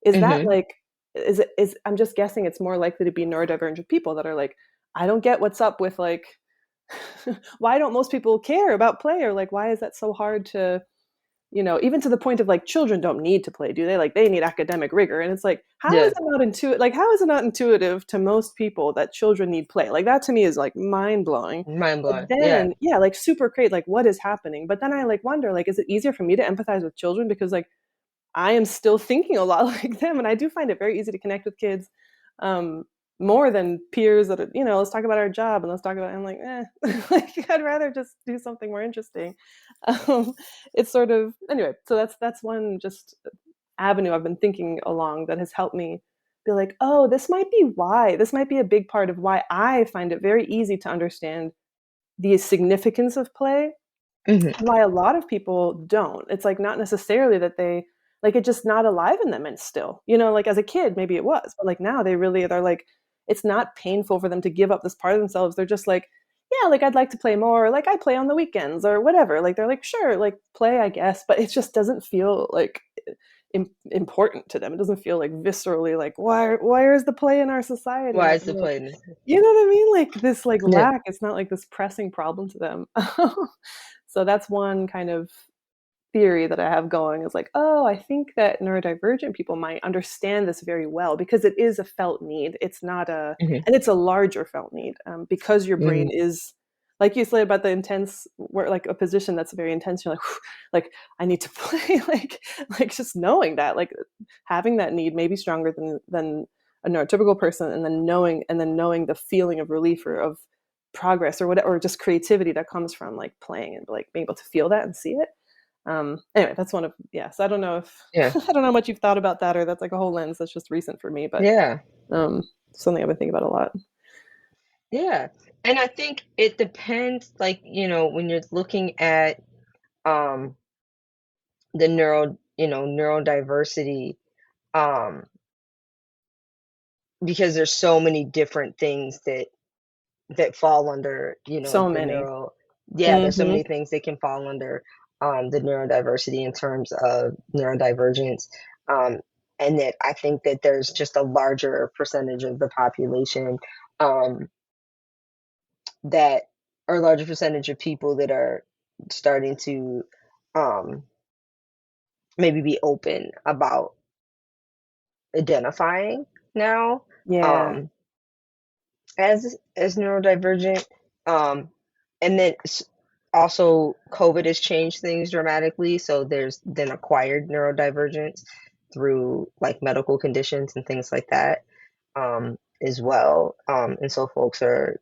is that Hmm. like, is I'm just guessing it's more likely to be neurodivergent people that are like, I don't get what's up with like, why don't most people care about play, or like, why is that so hard to, even to the point of like, children don't need to play, do they? Like they need academic rigor. And it's like, Yeah. how is it not intuitive to most people that children need play? Like that to me is like mind blowing. Mind But blowing. Yeah. then, yeah, like super great, like what is happening? But then I like wonder, like, is it easier for me to empathize with children because like I am still thinking a lot like them, and I do find it very easy to connect with kids, um, more than peers that are, let's talk about our job and let's talk about. I'm like, like I'd rather just do something more interesting. Um, it's sort of anyway. So that's one just avenue I've been thinking along that has helped me be like, oh, this might be why. This might be a big part of why I find it very easy to understand the significance of play, Hmm. why a lot of people don't. It's like not necessarily that they like it, just not alive in them. And still, like as a kid maybe it was, but like now they're like, it's not painful for them to give up this part of themselves. They're just like, yeah, like I'd like to play more, or like I play on the weekends or whatever. Like they're like, sure, like play, I guess, but it just doesn't feel like important to them. It doesn't feel like viscerally like, why is the play in our society? Why And is the like, play? you know what I mean? Like this like Yeah. lack, it's not like this pressing problem to them. So that's one kind of theory that I have going is like, oh, I think that neurodivergent people might understand this very well because it is a felt need. It's not a, Hmm. and it's a larger felt need because your brain Hmm. is, like you said about the intense, where like a position that's very intense. You're like, whew, like I need to play, like just knowing that, like having that need may be stronger than a neurotypical person, and then knowing the feeling of relief or of progress or whatever, or just creativity that comes from like playing and like being able to feel that and see it. Anyway, that's one of, yes, I don't know if Yeah. I don't know how much you've thought about that, or that's like a whole lens that's just recent for me, but Yeah. um something I've been thinking about a lot. Yeah. And I think it depends, like, when you're looking at um the neurodiversity, um, because there's so many different things that fall under, So the many. neuro yeah, there's so Mm-hmm. many things that can fall under the neurodiversity in terms of neurodivergence. Um, and that I think that there's just a larger percentage of the population um, that or a larger percentage of people that are starting to um, maybe be open about identifying now Yeah. um, as neurodivergent. Um, and then also COVID has changed things dramatically. So there's then acquired neurodivergence through like medical conditions and things like that as well. And so folks are,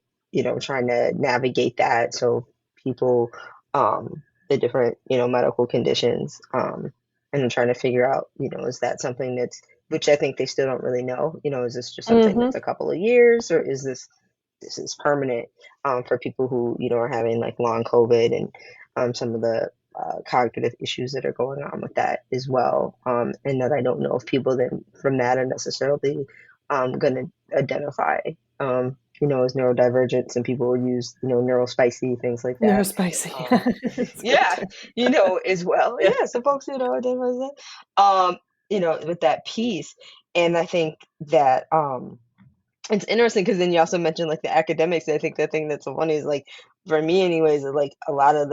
trying to navigate that. So people, the different, medical conditions, and then trying to figure out, is that something which I think they still don't really know, is this just something Mm-hmm. that's a couple of years, or is this is permanent for people who are having like long COVID and some of the cognitive issues that are going on with that as well. And that I don't know if people then from that are necessarily going to identify, as neurodivergent. Some people will use neurospicy things like that. Neurospicy. Um, It's a good yeah, term. as well. Yeah. Yeah, some folks identify as that. With that piece, and I think that. It's interesting because then you also mentioned like the academics. I think the thing that's so funny is like for me anyways, like a lot of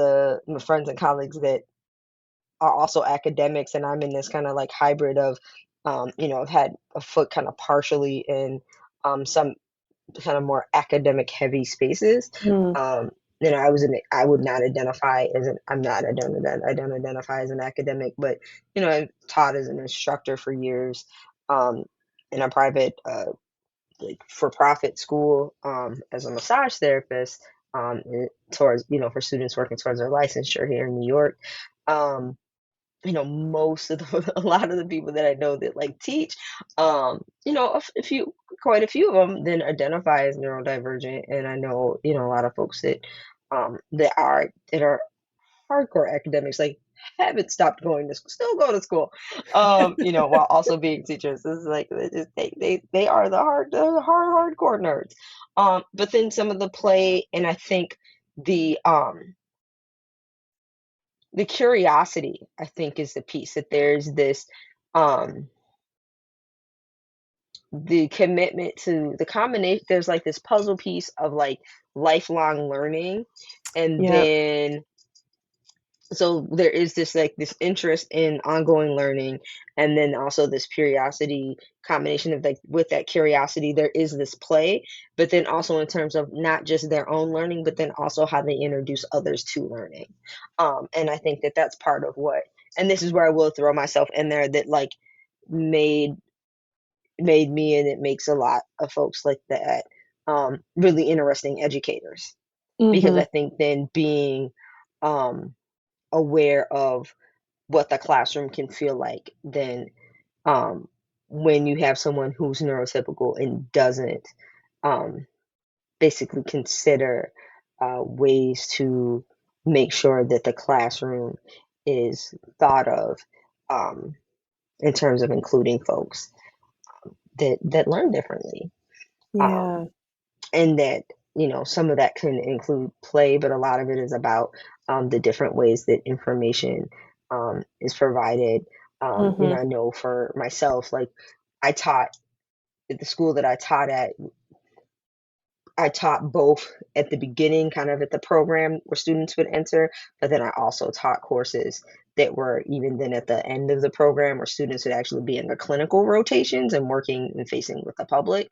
my friends and colleagues that are also academics and I'm in this kind of like hybrid of I've had a foot kind of partially in some kind of more academic heavy spaces. Mm. Um I would not identify as an I'm not I don't identify as an academic, but I've taught as an instructor for years um in a private like for-profit school as a massage therapist towards for students working towards their licensure here in New York. Um, most of a lot of the people that I know that like teach, a few, quite a few of them then identify as neurodivergent, and I know a lot of folks that are hardcore academics, like haven't stopped going to school, still go to school, while also being teachers. This is like they are the hardcore nerds. But then some of the play, and I think the curiosity, I think, is the piece that there's this um the commitment to the combination. There's like this puzzle piece of like lifelong learning, and Yeah. then so there is this like this interest in ongoing learning, and then also this curiosity combination of like with that curiosity there is this play, but then also in terms of not just their own learning but then also how they introduce others to learning. And I think that that's part of what, and this is where I will throw myself in there, that like made made me, and it makes a lot of folks like that really interesting educators, because Mm-hmm. I think then being um aware of what the classroom can feel like then um, when you have someone who's neurotypical and doesn't um, basically consider ways to make sure that the classroom is thought of um, in terms of including folks that learn differently. Um, Yeah. and that some of that can include play, but a lot of it is about the different ways that information is provided. Mm-hmm. I know for myself, like I taught at the school that I taught at, I taught both at the beginning, kind of at the program where students would enter, but then I also taught courses that were even then at the end of the program where students would actually be in their clinical rotations and working and facing with the public.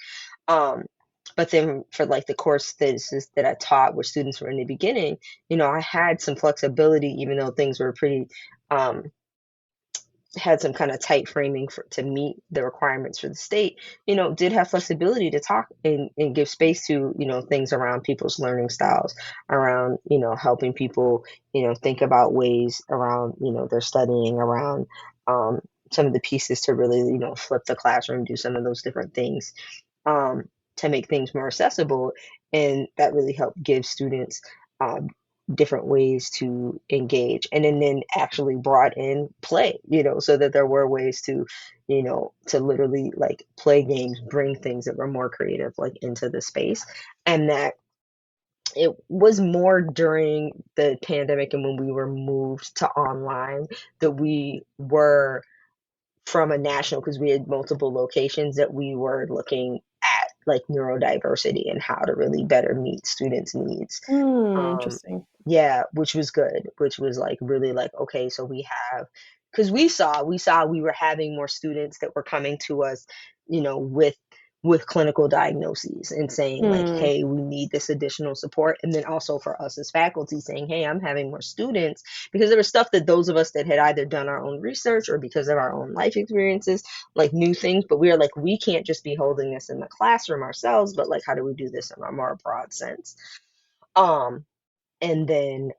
Um, but then for like the course that I taught where students were in the beginning, I had some flexibility, even though things were pretty um, had some kind of tight framing to meet the requirements for the state, did have flexibility to talk and give space to, things around people's learning styles, around, helping people, think about ways around, their studying, around some of the pieces to really, flip the classroom, do some of those different things to make things more accessible. And that really helped give students um, different ways to engage. And then actually brought in play, so that there were ways to, to literally like play games, bring things that were more creative, like into the space. And that it was more during the pandemic and when we were moved to online that we were from a national, because we had multiple locations, that we were looking at like neurodiversity and how to really better meet students' needs. Um, Interesting. yeah, which was good, which was like really like, okay, so we have, because we saw we were having more students that were coming to us, with clinical diagnoses and saying like, Mm, hey, we need this additional support. And then also for us as faculty saying, hey, I'm having more students, because there was stuff that those of us that had either done our own research or because of our own life experiences, like new things, but we are like, we can't just be holding this in the classroom ourselves, but like, how do we do this in a more broad sense? Um, and then,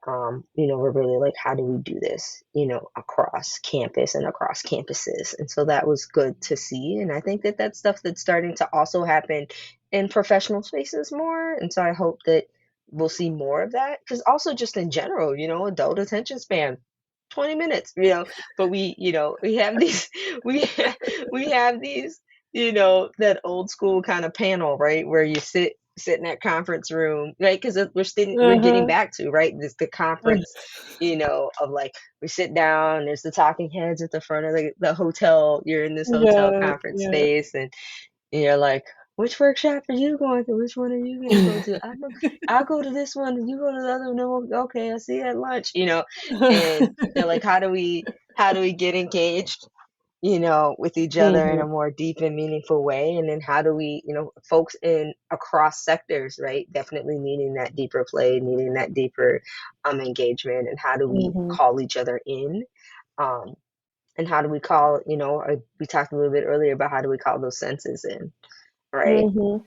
we're really like, how do we do this, across campus and across campuses? And so that was good to see. And I think that that's stuff that's starting to also happen in professional spaces more. And so I hope that we'll see more of that. Because also, just in general, adult attention span, 20 minutes, but we have these, we, we have these, that old school kind of panel, right? Where you sit in that conference room, right? Because we're getting uh-huh. back to, right, this the conference, of like, we sit down, there's the talking heads at the front of the hotel, you're in this hotel Yeah, conference yeah. space, and you're like, which workshop are you going to? Which one are you going to go to? I'll go to this one, and you go to the other one. No, okay, I'll see you at lunch. And they're like, how do we get engaged? With each other in Mhm, a more deep and meaningful way. And then how do we, folks in across sectors, right? Definitely needing that deeper play, needing that deeper engagement. And how do we mhm, call each other in? Um, and how do we call, we talked a little bit earlier about how do we call those senses in, right? mhm.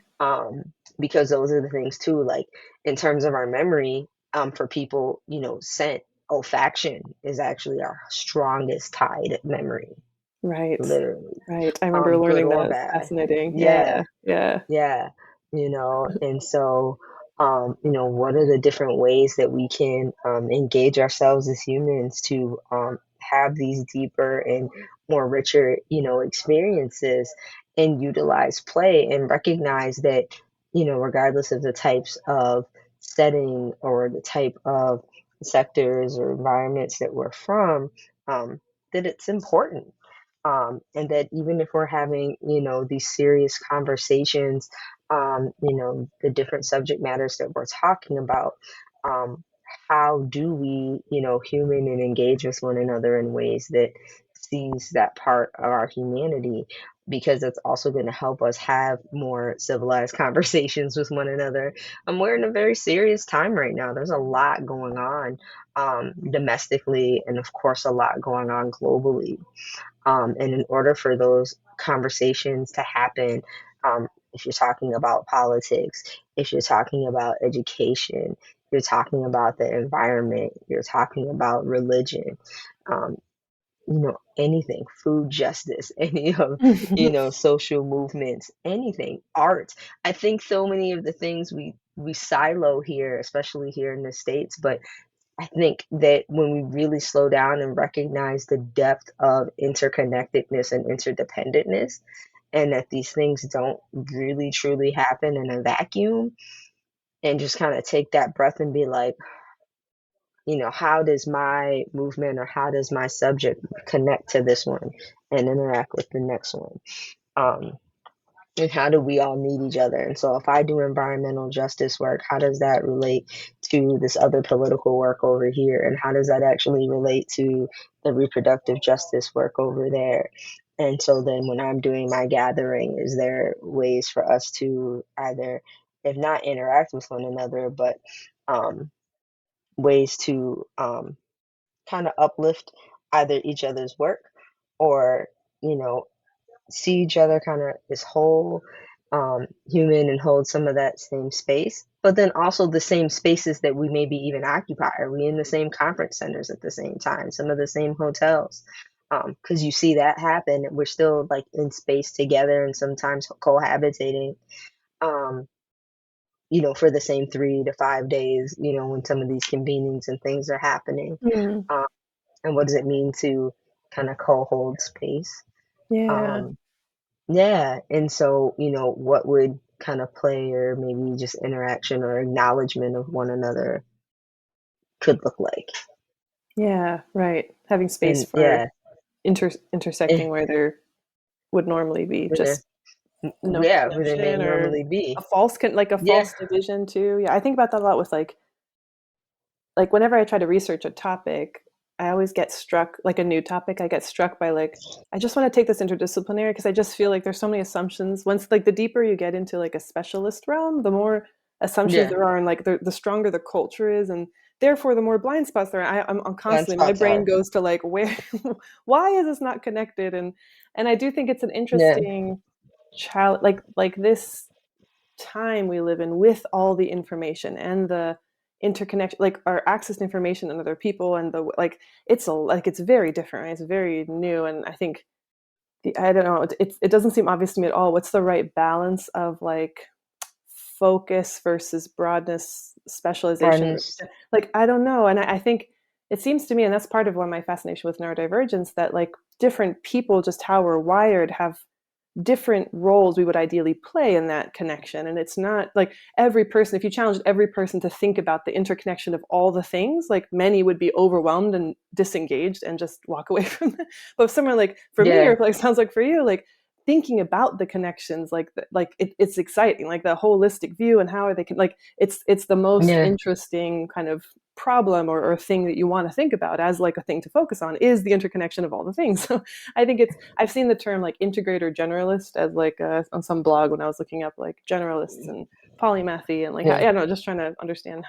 Because those are the things too, like in terms of our memory, for people, scent, olfaction is actually our strongest tied memory, Right, literally, right. I remember good learning or that. It's bad. fascinating. Yeah, Yeah, yeah. yeah, and so, what are the different ways that we can engage ourselves as humans to have these deeper and more richer, experiences, and utilize play and recognize that, regardless of the types of setting or the type of sectors or environments that we're from, um, that it's important, and that even if we're having, these serious conversations, the different subject matters that we're talking about, um, how do we, human and engage with one another in ways that sees that part of our humanity? Because it's also going to help us have more civilized conversations with one another. And we're in a very serious time right now. There's a lot going on domestically, and of course, a lot going on globally. And in order for those conversations to happen, if you're talking about politics, if you're talking about education, you're talking about the environment, you're talking about religion, um, anything, food justice, any of, social movements, anything, art. I think so many of the things we silo here, especially here in the States, but I think that when we really slow down and recognize the depth of interconnectedness and interdependentness, and that these things don't really truly happen in a vacuum, and just kind of take that breath and be like, how does my movement or how does my subject connect to this one and interact with the next one? Um, and how do we all need each other? And so if I do environmental justice work, how does that relate to this other political work over here? And how does that actually relate to the reproductive justice work over there? And so then when I'm doing my gathering, is there ways for us to either, if not interact with one another, but um, ways to kind of uplift either each other's work or, you know, see each other kind of as whole, human, and hold some of that same space, but then also the same spaces that we maybe even occupy. Are we in the same conference centers at the same time? Some of the same hotels? Because you see that happen. We're still like in space together and sometimes cohabitating, um, for the same 3 to 5 days, when some of these convenings and things are happening. Mm, Um, and what does it mean to kind of co-hold space? yeah, Um, Yeah, and so, what would kind of play or maybe just interaction or acknowledgement of one another could look like. yeah, right. Having space And for yeah, intersecting eh, where there would normally be where just no yeah, where they may connection or normally be. like a Yeah, false division too. Yeah, I think about that a lot with like whenever I try to research a topic, I always get struck like a new topic. I get struck by like I just want to take this interdisciplinary because I just feel like there's so many assumptions. Once like the deeper you get into like a specialist realm, the more assumptions yeah, there are, and like the stronger the culture is, and therefore the more blind spots there are. I'm blind constantly my spots brain are. goes to like where, why is this not connected? And I do think it's an Yeah, interesting child like this time we live in with all the information and the interconnection like our access to information and other people and the like it's very different, right? It's very new, and I think I don't know, it doesn't seem obvious to me at all what's the right balance of like focus versus broadness, specialization, broadness. like I don't know. And I think it seems to me, and that's part of why my fascination with neurodivergence, that like different people, just how we're wired, have different roles we would ideally play in that connection. And it's not like every person, if you challenged every person to think about the interconnection of all the things, like many would be overwhelmed and disengaged and just walk away from it. But if someone like for me, Yeah, or like sounds like for you, like thinking about the connections, like it's exciting, like the holistic view and how are they like it's the most yeah, interesting kind of problem or thing that you want to think about as like a thing to focus on is the interconnection of all the things. So I think I've seen the term like integrator generalist as like on some blog when I was looking up like generalists and polymathy and like how, yeah, yeah, no, just trying to understand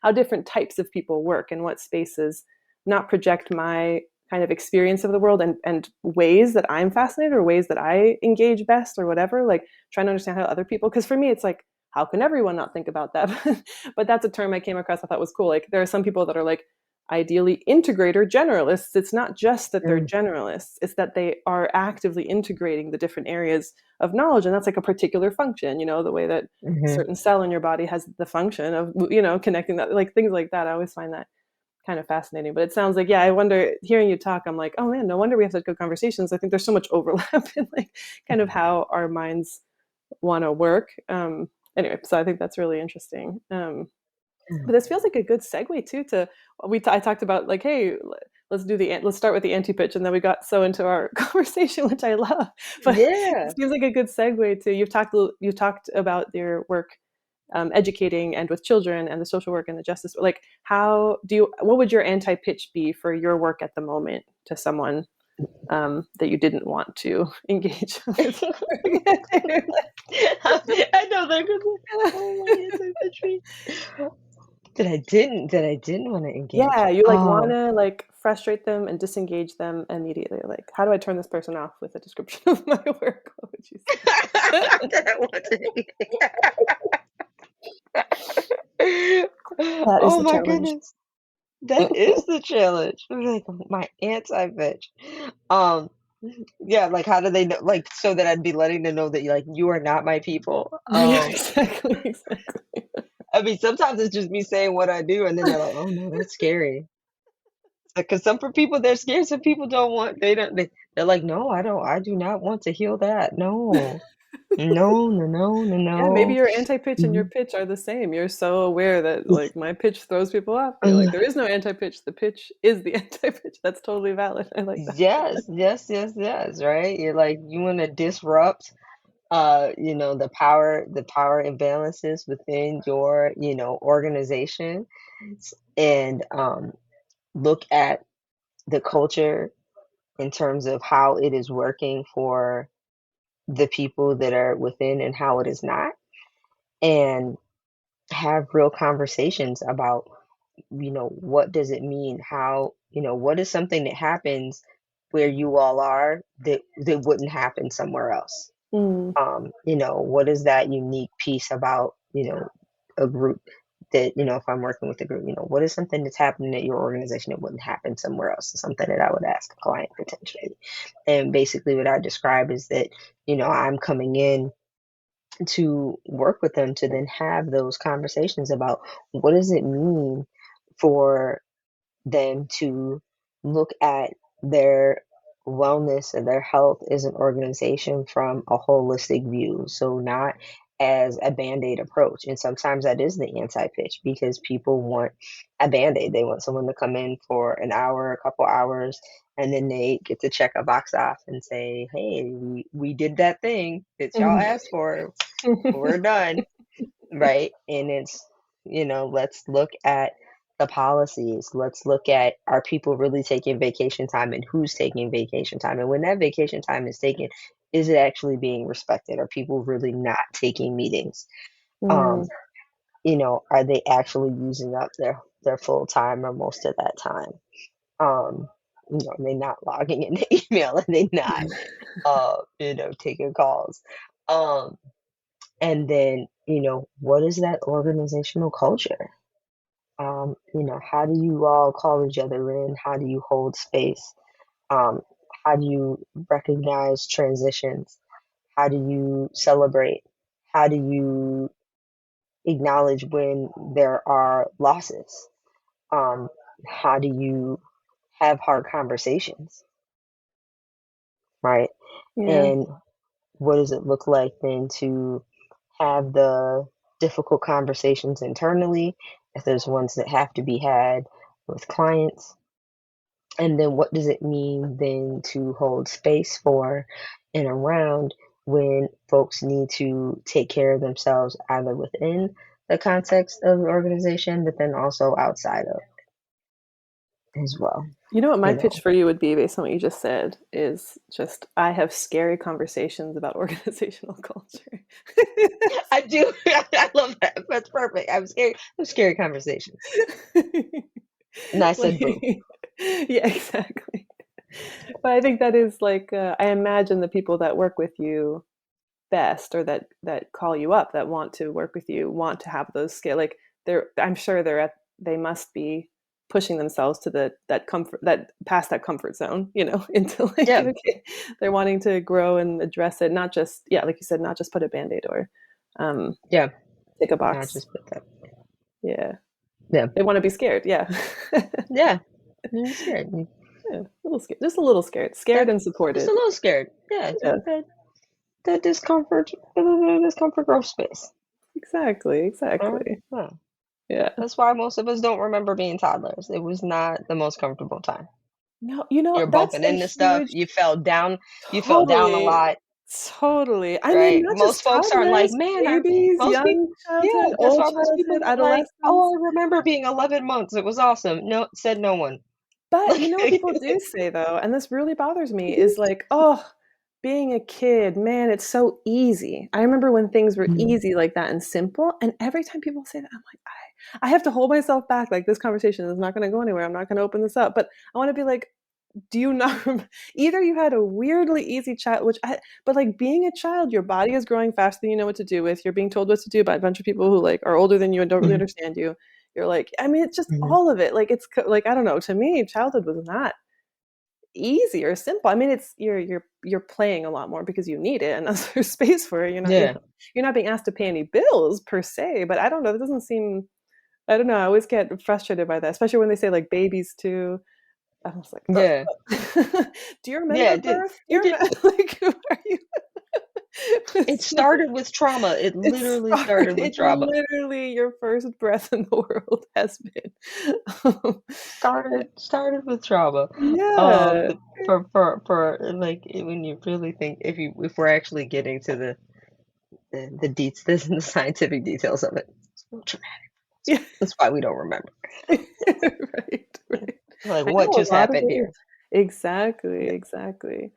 how different types of people work and what spaces not project my kind of experience of the world and ways that I'm fascinated or ways that I engage best or whatever, like trying to understand how other people, because for me it's like how can everyone not think about that? But that's a term I came across I thought was cool. Like there are some people that are like ideally integrator generalists. It's not just that they're mm, generalists, it's that they are actively integrating the different areas of knowledge. And that's like a particular function, the way that a hmm, certain cell in your body has the function of, connecting that, like things like that. I always find that kind of fascinating. But it sounds like, yeah, I wonder, hearing you talk, I'm like, oh man, no wonder we have such good conversations. I think there's so much overlap in like kind of how our minds want to work. Anyway, so I think that's really interesting. But this feels like a good segue too to I talked about like, hey, let's start with the anti pitch, and then we got so into our conversation, which I love. But yeah. it seems like a good segue to you've talked about your work, educating and with children and the social work and the justice. Like, what would your anti pitch be for your work at the moment to someone that you didn't want to engage with? I know they're gonna. Oh my anti-pitch. That I didn't want to engage. Yeah, you like Oh, wanna like frustrate them and disengage them immediately. Like, how do I turn this person off with a description of my work? What would you that I want to. say? That is Oh the my challenge. goodness, that is the challenge. I'm like my anti-bitch. Um, yeah, like how do they know? Like so that I'd be letting them know that you are not my people. Yeah, exactly, exactly. I mean, sometimes it's just me saying what I do, and then they're like, "Oh no, that's scary." Because some for people they're scared. Some people don't want. They don't. They're like, "No, I don't. I do not want to heal that. No, no, no, no, no, Yeah, maybe no." your anti-pitch and your Mhm. pitch are the same. You're so aware that like my pitch throws people off. You're like, there is no anti-pitch. The pitch is the anti-pitch. That's totally valid. I like that. Yes, yes, yes, yes. Right. You're like you want to disrupt. the power imbalances within your, organization, and look at the culture in terms of how it is working for the people that are within and how it is not, and have real conversations about, what does it mean? How, what is something that happens where you all are that wouldn't happen somewhere else? Mm, What is that unique piece about, a group that, if I'm working with a group, what is something that's happening at your organization that wouldn't happen somewhere else? Something that I would ask a client potentially. And basically what I describe is that, I'm coming in to work with them to then have those conversations about what does it mean for them to look at their wellness and their health as an organization from a holistic view. So, not as a band aid approach. And sometimes that is the anti pitch because people want a band aid. They want someone to come in for an hour, a couple hours, and then they get to check a box off and say, hey, we did that thing that y'all mm. asked for. We're done, right? And it's, let's look at the policies. Let's look at, are people really taking vacation time and who's taking vacation time? And when that vacation time is taken, is it actually being respected? Are people really not taking meetings? Um, Mm, are they actually using up their full time or most of that time? Um, are they not logging into email? Are they not taking calls? Um, and then, what is that organizational culture? How do you all call each other in? How do you hold space? Um, how do you recognize transitions? How do you celebrate? How do you acknowledge when there are losses? Um, how do you have hard conversations, right? yeah. And what does it look like then to have the difficult conversations internally, if there's ones that have to be had with clients? And then what does it mean then to hold space for and around when folks need to take care of themselves either within the context of the organization, but then also outside of as well, You know what my you pitch know. for you would be based on what you just said is just I have scary conversations about organizational culture. I do. I love that. That's perfect. I'm scary conversations. And I said boo. Like, yeah, exactly. But I think that is like I imagine the people that work with you best or that call you up that want to work with you want to have those skills like I'm sure they must be pushing themselves to that comfort that past that comfort zone into like Yeah. okay they're wanting to grow and address it not just yeah like you said not just put a band-aid or um Yeah. take a Not box just put that. yeah Yeah. they want to be scared yeah Yeah. I'm scared. yeah a little scared just a little scared That and just a supported little scared. Yeah. yeah That discomfort growth space. exactly All right. exactly Yeah. yeah That's why most of us don't remember being toddlers. It was not the most comfortable time. no You're that's bumping a into stuff. huge You fell down a Totally, lot, totally. I mean, right? not Most just folks aren't like, toddlers, man, babies, most people, young yeah, childhood, that's old why most people childhood, were like, adolescence. oh, I remember being 11 months. It was awesome. No, said no one. But you Like, know what people do say though, and this really bothers me, is like, oh, being a kid, man, it's so easy. I remember when things were Mhm. easy like that and simple, and every time people say that, I'm like, I have to hold myself back. Like this conversation is not going to go anywhere. I'm not going to open this up. But I want to be like, do you not either you had a weirdly easy child but like being a child your body is growing faster than you know what to do with you're being told what to do by a bunch of people who like are older than you and don't really Mhm. understand you you're like I mean it's just Mhm. all of it like like I don't know to me childhood was not easy or simple I mean it's you're playing a lot more because you need it and that's there's space for it Yeah. you're not being asked to pay any bills per se but I don't know that doesn't seem I don't know I always get frustrated by that especially when they say like babies too I was like, Yeah. ugh. Do you Yeah. remember It did. birth? Do you It did. remember like who are you? It It's like started with trauma. It literally started with it trauma. literally your first breath in the world has been. Um, Started with trauma. yeah. But for like when you really think if we're actually getting to the the scientific details of it. It's a little traumatic. Yeah. That's why we don't remember. Right, right. Like, I what know a just lot of happened it here? is. Exactly, Yeah. exactly.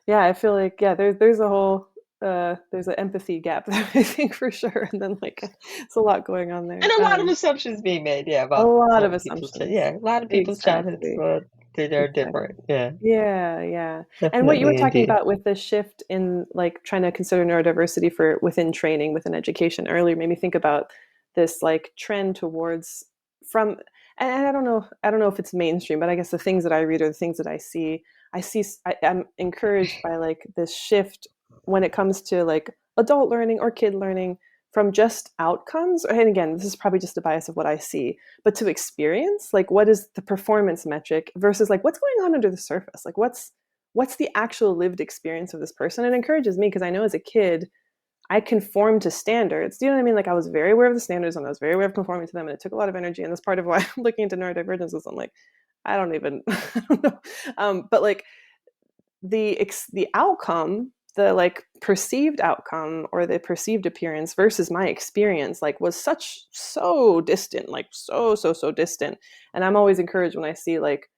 Yeah, I feel like yeah, there's a whole there's an empathy gap there, I think for sure, and then like it's a lot going on And there. a lot of assumptions being made, yeah, A about lot of certain people's assumptions. yeah, a lot of people's childhoods, Exactly. they're different. Exactly. Yeah, Yeah, yeah. And what you were definitely, talking indeed. about with the shift in like trying to consider neurodiversity for within training, within education earlier made me think about this like trend towards from and I don't know if it's mainstream, but I guess the things that I read or the things that I'm encouraged by like this shift when it comes to like adult learning or kid learning from just outcomes. And again, this is probably just a bias of what I see, but to experience like what is the performance metric versus like what's going on under the surface, like what's the actual lived experience of this person. It encourages me because I know as a kid I conformed to standards. Do you know what I mean? Like I was very aware of the standards and I was very aware of conforming to them, and it took a lot of energy, and that's part of why I'm looking into neurodivergence is I'm like I don't even I don't know. But like the outcome, the like perceived outcome or the perceived appearance versus my experience like was so distant, like so distant. And I'm always encouraged when I see like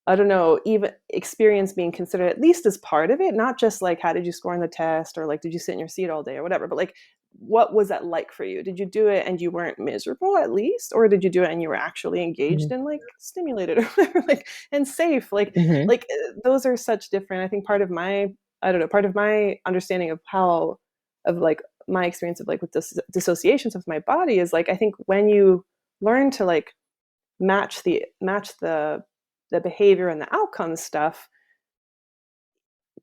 I don't know, even experience being considered at least as part of it, not just like how did you score on the test or like did you sit in your seat all day or whatever, but like what was that like for you? Did you do it and you weren't miserable at least, or did you do it and you were actually engaged and like stimulated or whatever, like and safe? Hmm. Those are such different. I think part of my I don't know, part of my understanding of how of like my experience of like with dissociations of my body is like I think when you learn to like match the behavior and the outcome stuff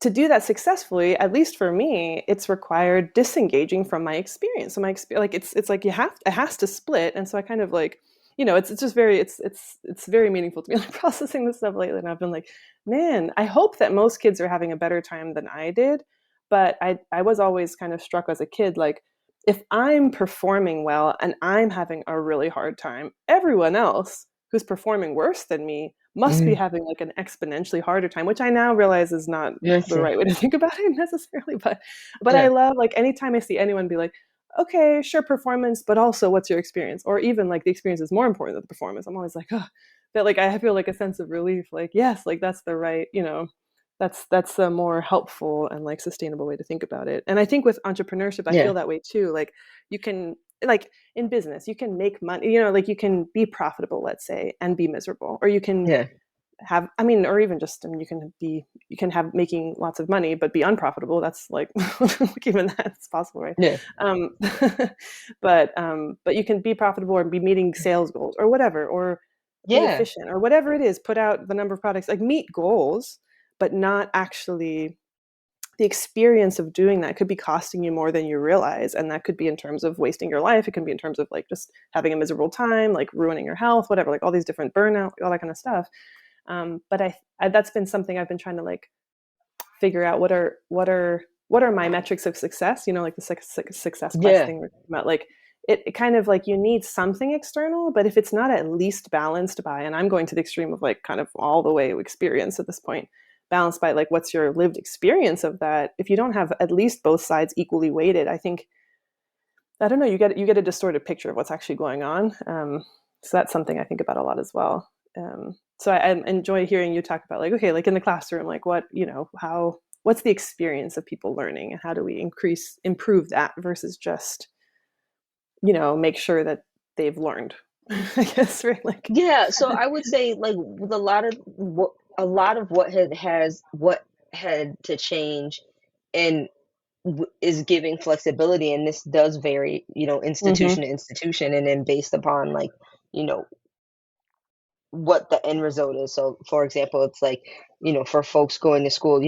to do that successfully, at least for me, it's required disengaging from my experience. So my experience, like it's like it has to split. And so I kind of like, it's just very it's very meaningful to me like processing this stuff lately. And I've been like, man, I hope that most kids are having a better time than I did. But I was always kind of struck as a kid, like if I'm performing well and I'm having a really hard time, everyone else who's performing worse than me must be Hmm. having like an exponentially harder time, which I now realize is not Yes, the yeah, right way to think about it necessarily. But I yeah, love like anytime I see anyone be like, okay, sure, performance, but also what's your experience? Or even like the experience is more important than the performance. I'm always like, oh, that like I feel like a sense of relief. Like, yes, like that's the right, that's a more helpful and like sustainable way to think about it. And I think with entrepreneurship, I yeah, feel that way too. Like you can like in business, you can make money, like you can be profitable, let's say, and be miserable, or you can yeah, have I mean or even just you can have making lots of money but be unprofitable. That's like even that's possible, right? yeah, um but you can be profitable or be meeting sales goals or whatever, or be yeah. efficient or whatever it is, put out the number of products, like meet goals, but not actually the experience of doing that could be costing you more than you realize, and that could be in terms of wasting your life, it can be in terms of like just having a miserable time, like ruining your health, whatever, like all these different burnout, all that kind of stuff. But I that's been something I've been trying to like figure out what are my metrics of success, like the success quest Yeah. thing we're talking about. Like it kind of like you need something external, but if it's not at least balanced by, and I'm going to the extreme of like kind of all the way experience at this point, balanced by like what's your lived experience of that. If you don't have at least both sides equally weighted, I think I don't know, you get a distorted picture of what's actually going on. So that's something I think about a lot as well. So I enjoy hearing you talk about like, okay, like in the classroom, like what, how, what's the experience of people learning and how do we improve that versus just, make sure that they've learned, I guess, right? Like, Yeah, so I would say like with a lot of what had to change and is giving flexibility, and this does vary, institution mm-hmm, to institution, and then based upon like, you know, what the end result is. So, for example, it's like, for folks going to school,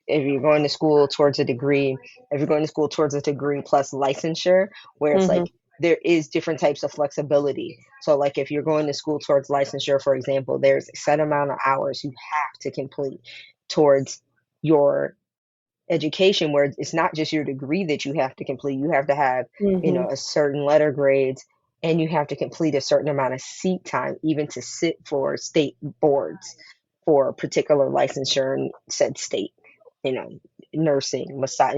if you're going to school towards a degree, if you're going to school towards a degree plus licensure, where it's mm-hmm, like there is different types of flexibility. So, like if you're going to school towards licensure, for example, there's a set amount of hours you have to complete towards your education, where it's not just your degree that you have to complete. You have to have, mm-hmm, a certain letter grades, and you have to complete a certain amount of seat time, even to sit for state boards for a particular licensure in said state. You know, nursing, massage,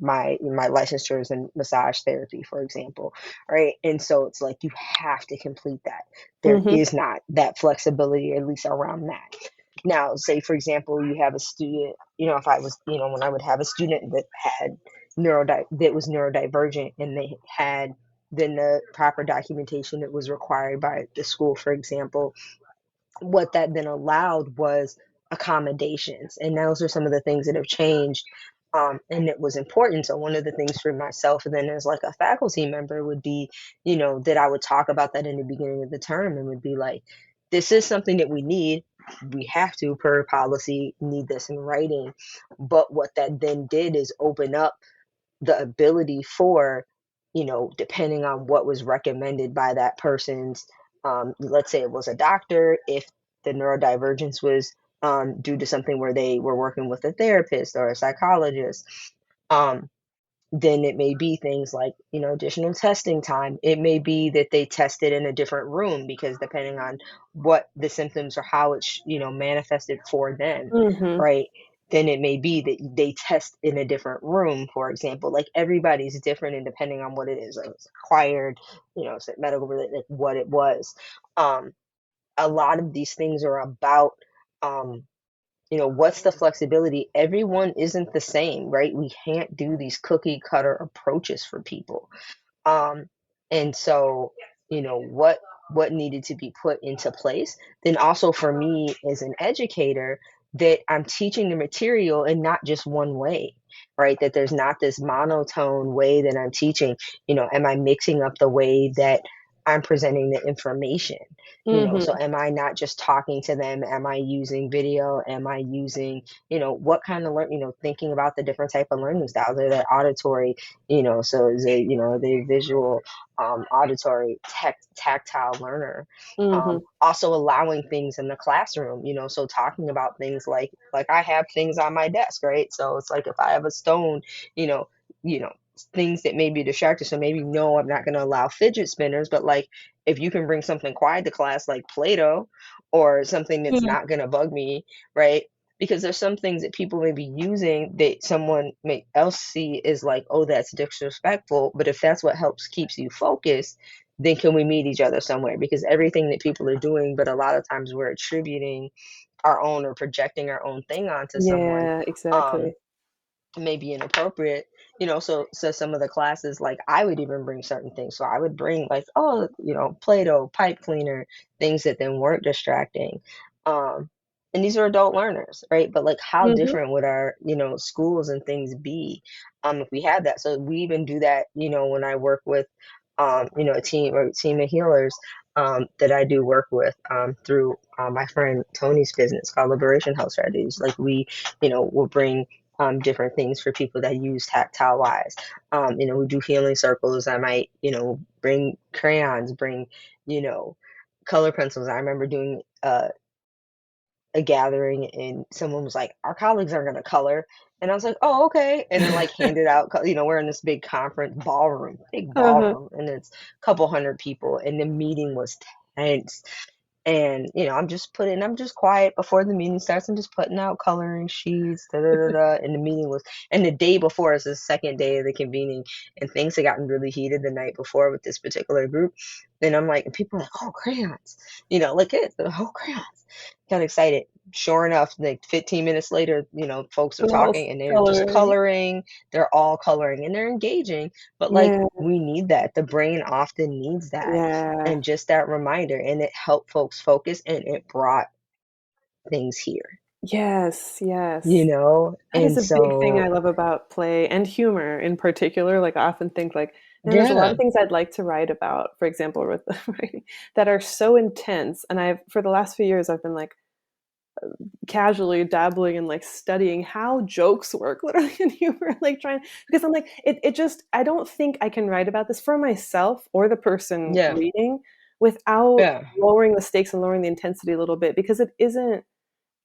my licensure is in massage therapy, for example, right? And so it's like you have to complete that. There Mm-hmm. is not that flexibility, at least around that. Now, say for example, you have a student, if I was, when I would have a student that had that was neurodivergent, and they had then the proper documentation that was required by the school, for example, what that then allowed was accommodations. And those are some of the things that have changed. And it was important. So one of the things for myself, and then as like a faculty member, would be, that I would talk about that in the beginning of the term, and would be like, this is something that we need. We have to, per policy, need this in writing. But what that then did is open up the ability for, depending on what was recommended by that person's, let's say it was a doctor, if the neurodivergence was due to something where they were working with a therapist or a psychologist, um, then it may be things like, additional testing time. It may be that they tested in a different room, because depending on what the symptoms or how it's, manifested for them, Mm-hmm. right? Then it may be that they test in a different room, for example. Like everybody's different, and depending on what it is, like it's acquired, it's medical related, like what it was. Um, a lot of these things are about, um, what's the flexibility? Everyone isn't the same, right? We can't do these cookie cutter approaches for people. Um, and so, what needed to be put into place. Then also for me as an educator, that I'm teaching the material and not just one way, right? That there's not this monotone way that I'm teaching. Am I mixing up the way that I'm presenting the information? So Mm-hmm. am I not just talking to them? Am I using video? Am I using, what kind of thinking about the different type of learning styles? Are they auditory? So is it, the visual, auditory, tactile learner. Mm-hmm. Also allowing things in the classroom, so talking about things like I have things on my desk, right? So it's like if I have a stone, you know, you know, things that may be distracted. So maybe no, I'm not going to allow fidget spinners, but like if you can bring something quiet to class like Play-Doh, or something that's not going to bug me, right? Because there's some things that people may be using that someone may else see is like, oh, that's disrespectful. But if that's what helps keeps you focused, then can we meet each other somewhere? Because everything that people are doing, but a lot of times we're attributing our own or projecting our own thing onto someone, Yeah, um, exactly. may be inappropriate. So some of the classes, like I would even bring certain things. So I would bring like, oh, Play-Doh, pipe cleaner, things that then weren't distracting. Um, and these are adult learners, right? But like how Mm-hmm. different would our, schools and things be, if we had that? So we even do that, when I work with, a team of healers, that I do work with, through my friend Tony's business called Liberation Health Strategies. Like we, will bring different things for people that use tactile wise. We do healing circles. I might, bring crayons, bring, you know, color pencils. I remember doing a gathering, and someone was like, our colleagues are going to color. And I was like, oh, okay. And then like handed out, we're in this big conference ballroom, big Uh-huh. ballroom, and it's a couple hundred people. And the meeting was tense. And, I'm just quiet before the meeting starts. I'm just putting out coloring sheets, da da da da. And the meeting was, and the day before is the second day of the convening, and things had gotten really heated the night before with this particular group. And I'm like, and people are like, oh, crayons, like it, oh, crayons. Got excited. Sure enough, like 15 minutes later, folks are The whole talking and they're just coloring. coloring. They're all coloring and they're engaging. But like, Yeah, we need that. The brain often needs that, yeah. and just that reminder, and it helped folks focus, and it brought things here, Yes, yes. That is and a big thing so I love about play and humor in particular. Like, I often think like, man, there's a lot yeah, of things I'd like to write about, for example, with the writing that are so intense. And for the last few years, I've been like casually dabbling in like studying how jokes work literally in humor, like trying, because I'm like, it just, I don't think I can write about this for myself or the person yeah, reading without yeah, lowering the stakes and lowering the intensity a little bit, because it isn't,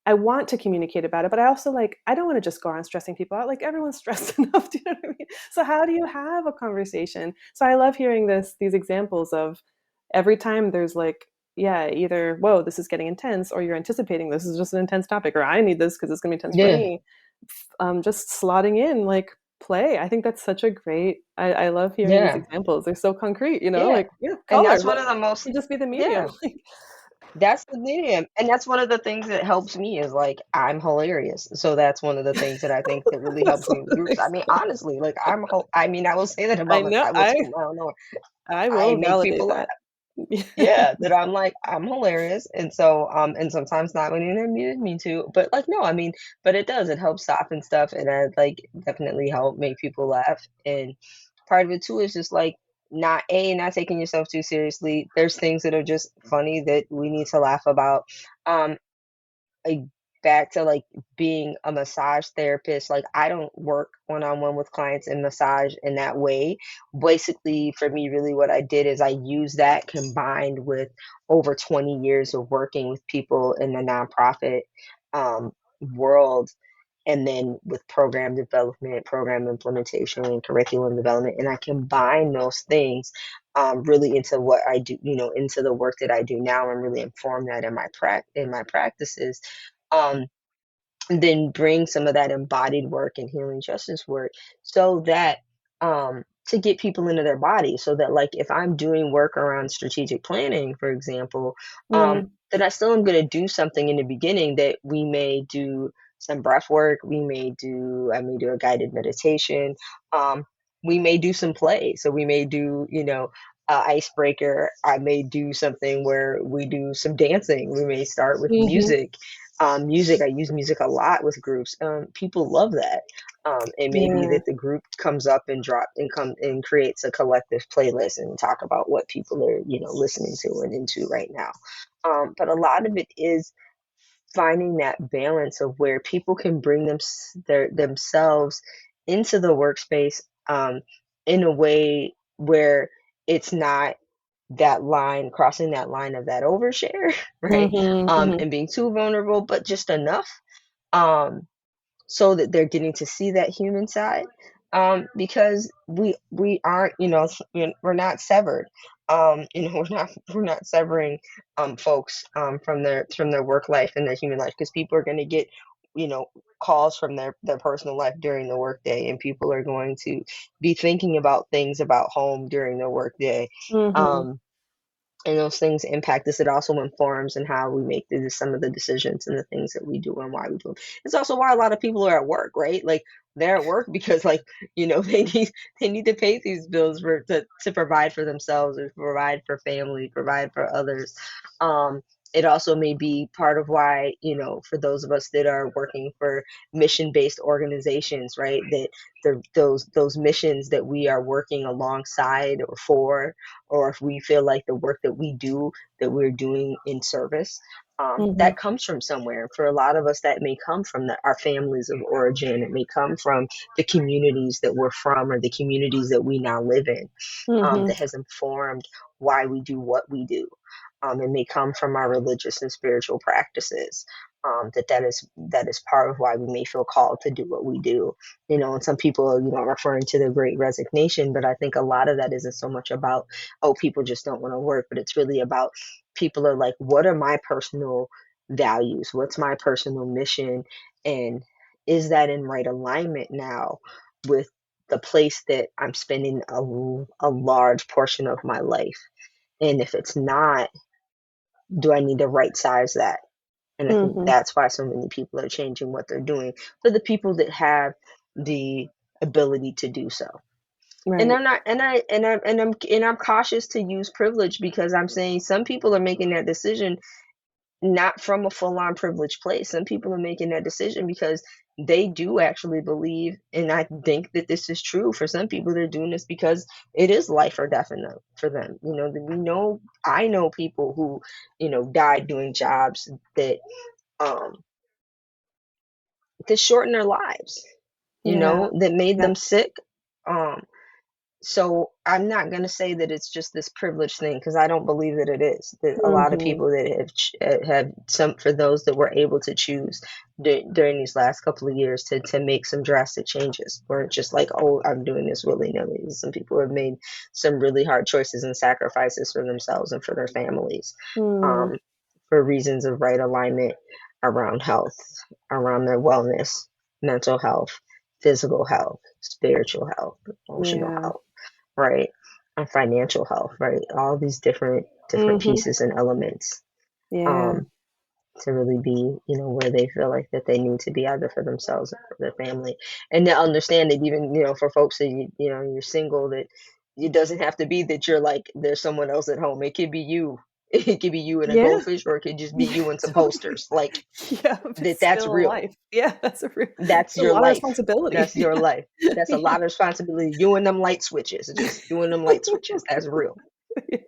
I want to communicate about it, but I also like, I don't want to just go around stressing people out. Like everyone's stressed enough. Do you know what I mean? So how do you have a conversation? So I love hearing these examples of every time there's like, yeah, either, whoa, this is getting intense, or you're anticipating this is just an intense topic, or I need this because it's going to be intense for yeah, me. just slotting in like play. I think that's such a great. I love hearing these Yeah. examples. They're so concrete, Yeah. like yeah, And color. that's one Let of the most, it just be the medium. yeah, that's the medium. And that's one of the things that helps me is like I'm hilarious. So that's one of the things that I think that really helps me with groups. I mean, honestly, like I mean, I will say that I about know. I will I don't know. I I will make validate people laugh. that. Yeah, that I'm like, I'm hilarious. And so, and sometimes not when you need me to, but like, no, I mean, but it does, it helps soften stuff and like definitely help make people laugh. And part of it too is just like not taking yourself too seriously. There's things that are just funny that we need to laugh about. Um, like back to like being a massage therapist, like I don't work one-on-one with clients in massage in that way. Basically, for me, really what I did is I used that combined with over 20 years of working with people in the nonprofit world, and then with program development, program implementation, and curriculum development, and I combine those things really into what I do, into the work that I do now, and really inform that in my practices. Um, then bring some of that embodied work and healing justice work so that to get people into their body, so that like if I'm doing work around strategic planning, for example, Mm, then I still am going to do something in the beginning that we may do some breath work, I may do a guided meditation, um, we may do some play, so we may do icebreaker, I may do something where we do some dancing, we may start with mhm. music. Music, I use music a lot with groups. People love that. It may be Yeah. that the group comes up and creates a collective playlist and talk about what people are, listening to and into right now. But a lot of it is finding that balance of where people can bring themselves into the workspace in a way where it's not that line, crossing that line of that overshare, right? Mhm, mhm, And being too vulnerable, but just enough. Um, so that they're getting to see that human side, because we aren't, we're not severed, we're not severing folks from their work life and their human life, because people are going to get you know calls from their personal life during the workday, and people are going to be thinking about things about home during their workday. mhm, And those things impact us. It also informs in how we make some of the decisions and the things that we do and why we do them. It's also why a lot of people are at work, right? Like they're at work because like, they need to pay these bills to provide for themselves or provide for family, provide for others. It also may be part of why, for those of us that are working for mission-based organizations, right? That those missions that we are working alongside or for, or if we feel like the work that we do, that we're doing in service, mhm, that comes from somewhere. For a lot of us, that may come from our families of origin. It may come from the communities that we're from or the communities that we now live in, mhm, that has informed why we do what we do. It may come from our religious and spiritual practices. That is part of why we may feel called to do what we do. And some people are, referring to the Great Resignation, but I think a lot of that isn't so much about, oh, people just don't want to work, but it's really about people are like, what are my personal values? What's my personal mission? And is that in right alignment now with the place that I'm spending a large portion of my life? And if it's not, do I need to right size that? And I think mhm. that's why so many people are changing what they're doing for the people that have the ability to do so. And Right. I'm not, and I'm cautious to use privilege, because I'm saying some people are making that decision not from a full on privileged place. Some people are making that decision because they do actually believe, and I think that this is true for some people. They're doing this because it is life or death for them. I know people who, died doing jobs um, that shortened their lives, Yeah. that made Yeah. them sick. Um, So I'm not going to say that it's just this privilege thing, because I don't believe that it is. That a lot of Mhm, people that have some, for those that were able to choose during these last couple of years to make some drastic changes, weren't just like, oh, I'm doing this willy nilly. Some people have made some really hard choices and sacrifices for themselves and for their families, mm, um, for reasons of right alignment around health, around their wellness. mental health, physical health, spiritual health, emotional Yeah. health, right? And financial health, right? All these different Hmm. pieces and elements. Yeah. Um, to really be, where they feel like that they need to be either for themselves or for their family. And to understand that even, for folks that you're single, that it doesn't have to be that you're like there's someone else at home. It could be you. It could be you and a Yeah. goldfish, or it could just be Yeah. you and some Totally. posters. Like Yeah. It's that's still a real. life. Yeah. That's a real, That's it's a your lot of life. responsibility. That's your life. Yeah. That's a Yeah. lot of responsibility. You and them light switches, just you and them light switches. That's real. Yeah.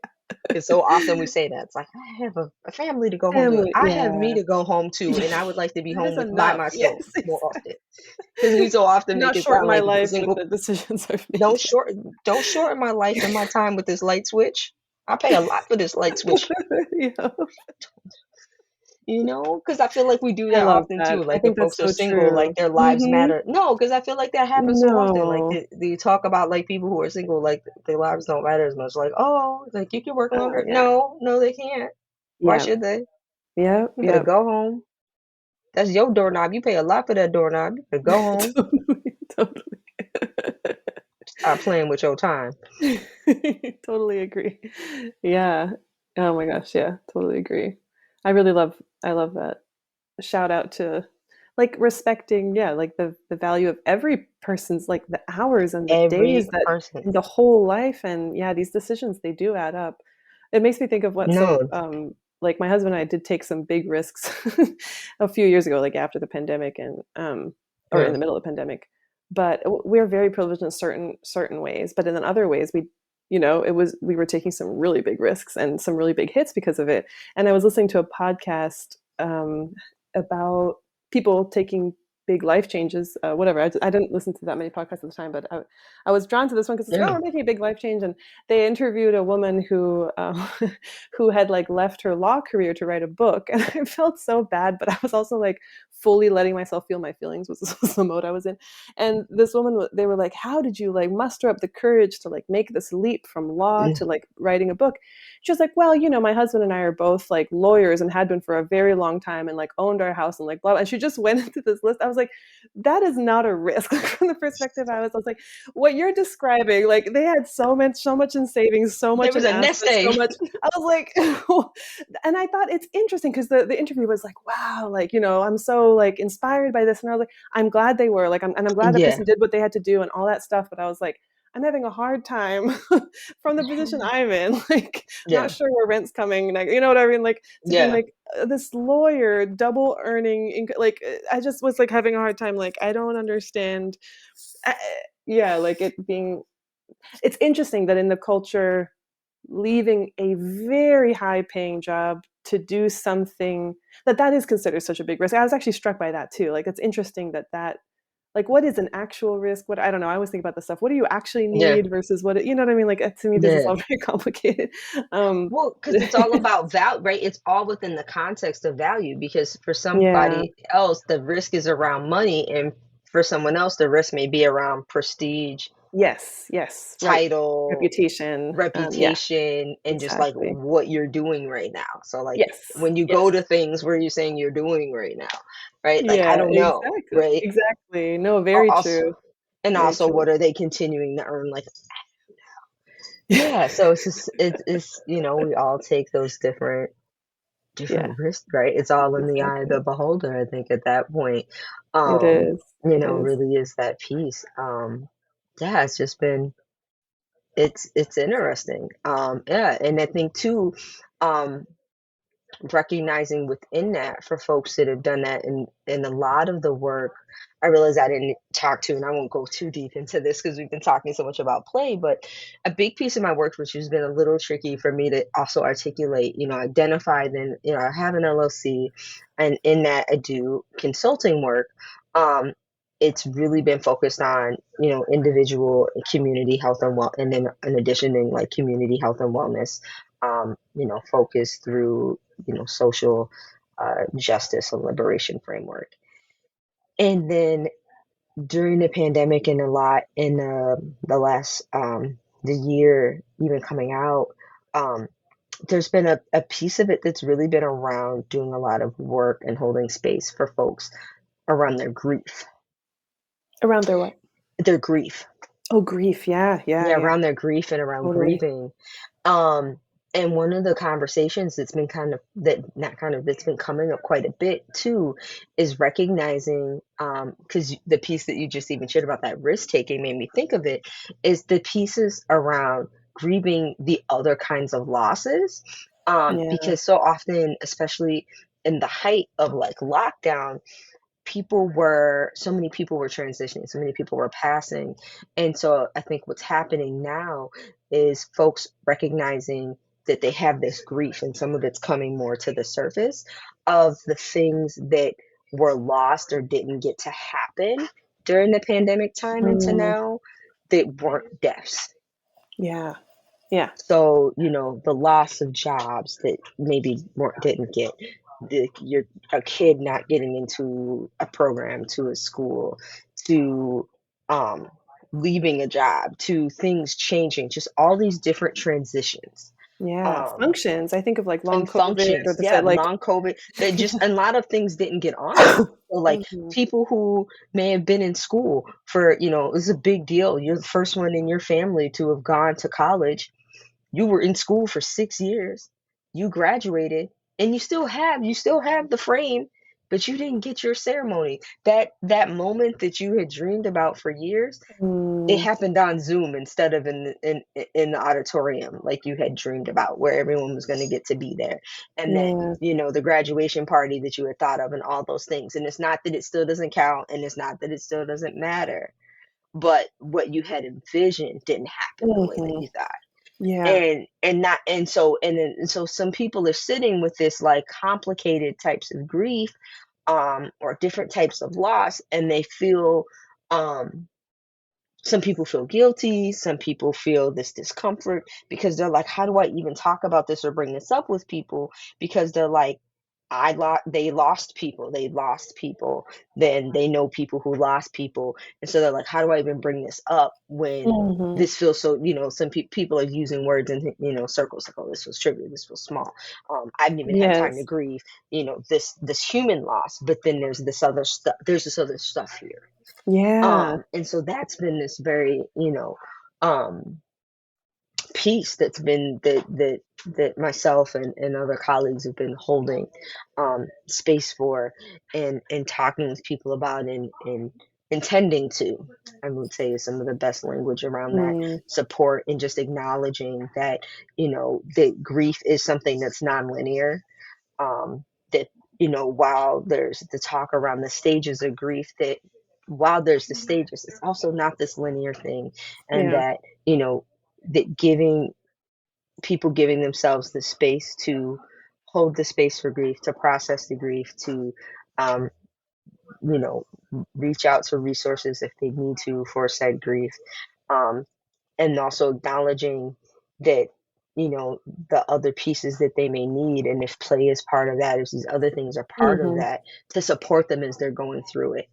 Because so often we say that. It's like, I have a family to go home to. Family. I have me Yeah. to go home to, Yeah. and I would like to be That home is with by enough. Yes. myself more Exactly. often. Because we so often make Not it shorten sound my like life with single the decisions I've don't made. don't shorten my life and my time with this light switch. I pay a lot for this light switch, Yeah. because I feel like we do I that love often that. too. I Like if think that's folks are so single, like true. their lives Mhm. matter. No, because I feel like that happens so often. Like No. they talk about like people who are single, like their lives don't matter as much. Like, oh, like you can work Oh, longer. yeah. No, no, they can't. Why Yeah. should they? Yep, You better yep. go home. That's your doorknob. You pay a lot for that doorknob. You better go home. Totally, totally. Stop playing with your time. Totally agree. Yeah. Oh my gosh, yeah, totally agree. I really love I love that. Shout out to like respecting, yeah, like the value of every person's like the hours and the days Every that person. and the whole life and yeah, these decisions they do add up. It makes me think of what so No. like my husband and I did take some big risks a few years ago, like after the pandemic and or in Mm, the middle of the pandemic. But we're very privileged in certain ways, but in other ways we it was we were taking some really big risks and some really big hits because of it. And I was listening to a podcast about people taking big life changes, whatever. I didn't listen to that many podcasts at the time, but I was drawn to this one because it's like, oh, yeah. we're making a big life change. And they interviewed a woman who who had like left her law career to write a book. And I felt so bad, but I was also like fully letting myself feel my feelings was the mode I was in. And this woman, they were like, how did you like muster up the courage to like make this leap from law Mm, to like writing a book? She was like, well, my husband and I are both like lawyers and had been for a very long time and like owned our house and like blah, blah. And she just went into this list. I was like, that is not a risk. From the perspective I was like, what you're describing, like they had so much in savings, so there much was in a nest assets, so egg. much. I was like, and I thought it's interesting because the interview was like, wow, like, I'm so like inspired by this. And I was like, I'm glad they were like, I'm glad that Yeah, person did what they had to do and all that stuff. But I was like, I'm having a hard time from the position I'm in, like not yeah, sure where rent's coming next. You know what I mean? Like to be yeah. like this lawyer, double earning, like I just was like having a hard time. Like I don't understand. I, yeah, like it being. It's interesting that in the culture, leaving a very high paying job to do something that is considered such a big risk. I was actually struck by that too. Like it's interesting that like what is an actual risk, what I don't know, I always think about this stuff, what do you actually Yeah, need versus you know what I mean, like to me this is yeah. all very complicated. um Well, because it's all about value, right? It's all within the context of value. Because for yeah, somebody else, the risk is around money, and for someone else, the risk may be around prestige, yes, yes, right, title, reputation, yeah, reputation, and just like exactly, what you're doing right now. So, like yes, when you yes, go to things where you're saying you're doing right now, right? Like I yeah, don't know, exactly, right? exactly, no, very Also, true, and very also, true. what are they continuing to earn? Like, yeah. So it's just it's we all take those Yeah, different risks, right? It's all in the eye of the exactly. beholder, I think, at that point. It is. It is. Really is that piece. Yeah, it's just been it's interesting. Yeah, and I think too, um, recognizing within that for folks that have done that and a lot of the work I realize I didn't talk to, and I won't go too deep into this because we've been talking so much about play, but a big piece of my work, which has been a little tricky for me to also articulate, identify, then, I have an LLC, and in that I do consulting work. Um, it's really been focused on, individual and community health and well, and then in addition, in like community health and wellness, focused through social justice and liberation framework. And then during the pandemic and a lot in the last the year even coming out, um, there's been a piece of it that's really been around doing a lot of work and holding space for folks around their grief. Around their what? Their grief. Oh, grief. Yeah, yeah, Yeah, yeah. around their grief and around Totally. grieving. Um, and one of the conversations that's been kind of that not kind of that's been coming up quite a bit too is recognizing, because the piece that you just even shared about that risk taking made me think of it, is the pieces around grieving the other kinds of losses. Yeah. Because so often, especially in the height of like lockdown, so many people were transitioning, so many people were passing. And so I think what's happening now is folks recognizing that they have this grief, and some of it's coming more to the surface of the things that were lost or didn't get to happen during the pandemic time into Mm, now that weren't deaths. yeah. Yeah. So, the loss of jobs that maybe didn't get, you're a kid not getting into a program, to a school, to um, leaving a job, to things changing, just all these different transitions. Yeah. Um, Functions. I think of like long and COVID or functions, the yeah, fact like long COVID, that just a lot of things didn't get honored. So, like, Mhm. people who may have been in school for, it was a big deal. You're the first one in your family to have gone to college. You were in school for 6 years, you graduated, and you still have the frame, but you didn't get your ceremony. That moment that you had dreamed about for years, it Mm, happened on Zoom instead of in the auditorium like you had dreamed about, where everyone was gonna get to be there. And then, yeah. the graduation party that you had thought of and all those things, and it's not that it still doesn't count, and it's not that it still doesn't matter, but what you had envisioned didn't happen the way that Mhm. you thought. Yeah. And so some people are sitting with this like complicated types of grief, or different types of loss, and they feel, um some people feel guilty, some people feel this discomfort because they're like, how do I even talk about this or bring this up with people? Because they're like, they lost people, then they know people who lost people. And so they're like, how do I even bring this up when Mhm. this feels so, some people are using words in, circles, like, oh, this was trivial, this was small. I didn't even have time to Yes. grieve, this human loss, but then there's this other stuff here. Yeah. And so that's been this very, um, piece that's been that myself and other colleagues have been holding, space for, and talking with people about, and intending to, I would say, is some of the best language around that Mm, support, and just acknowledging that, that grief is something that's nonlinear, that, while there's the talk around the stages of grief, that while there's the stages, it's also not this linear thing. And yeah. that, that giving themselves the space to hold the space for grief, to process the grief, to, um, you know reach out to resources if they need to for said grief, um, and also acknowledging that, you know the other pieces that they may need, and if play is part of that, if these other things are part of Mhm. that, to support them as they're going through it,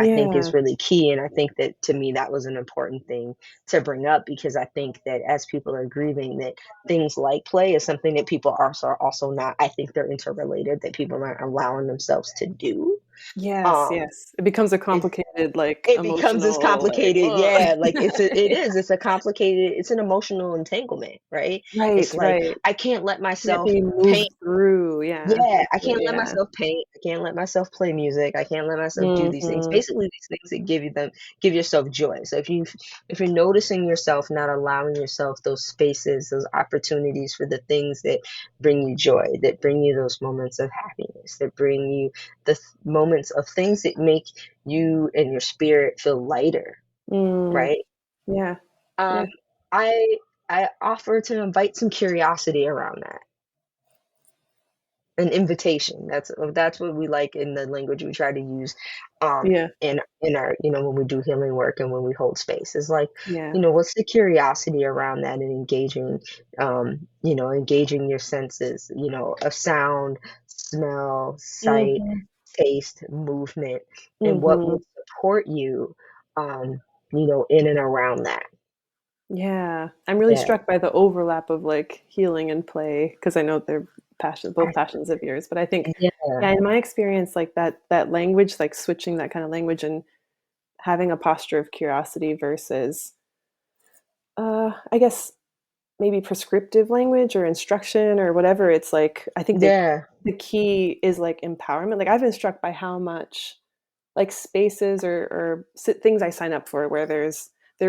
I think Yeah. is really key. And I think that, to me, that was an important thing to bring up, because I think that as people are grieving, that things like play is something that people are also not, I think they're interrelated, that people aren't allowing themselves to do. Yes, Um, yes. It becomes a it, complicated, like, it becomes this emotional, like, complicated, "Ugh." yeah, like Yeah. it's a complicated, it's an emotional entanglement, right? Right, It's like, right. I can't let Can't myself be paint. moved through, yeah, Yeah, I into it, can't let yeah. myself paint, I can't let myself play music, I can't let myself do these things. Mhm. Basically, these things that give yourself joy. So if you're noticing yourself not allowing yourself those spaces, those opportunities for the things that bring you joy, that bring you those moments of happiness, that bring you moments of things that make you and your spirit feel lighter, Mm. right? Yeah, yeah, Um, I I offer to invite some curiosity around that. An invitation. That's what we like in the language we try to use, yeah, in our, when we do healing work and when we hold space. It's like, yeah. what's the curiosity around that, and engaging your senses, of sound, smell, sight, Mhm, taste, movement, and what mhm. will support you, um, in and around that. Yeah. I'm really Yeah. struck by the overlap of, like, healing and play because I know they're both I, passions of yours, but I think, yeah. yeah, in my experience, like, that language, like, switching that kind of language and having a posture of curiosity versus, I guess, maybe prescriptive language or instruction or whatever. It's like, I think Yeah. the key is like empowerment. Like I've been struck by how much like spaces or things I sign up for where there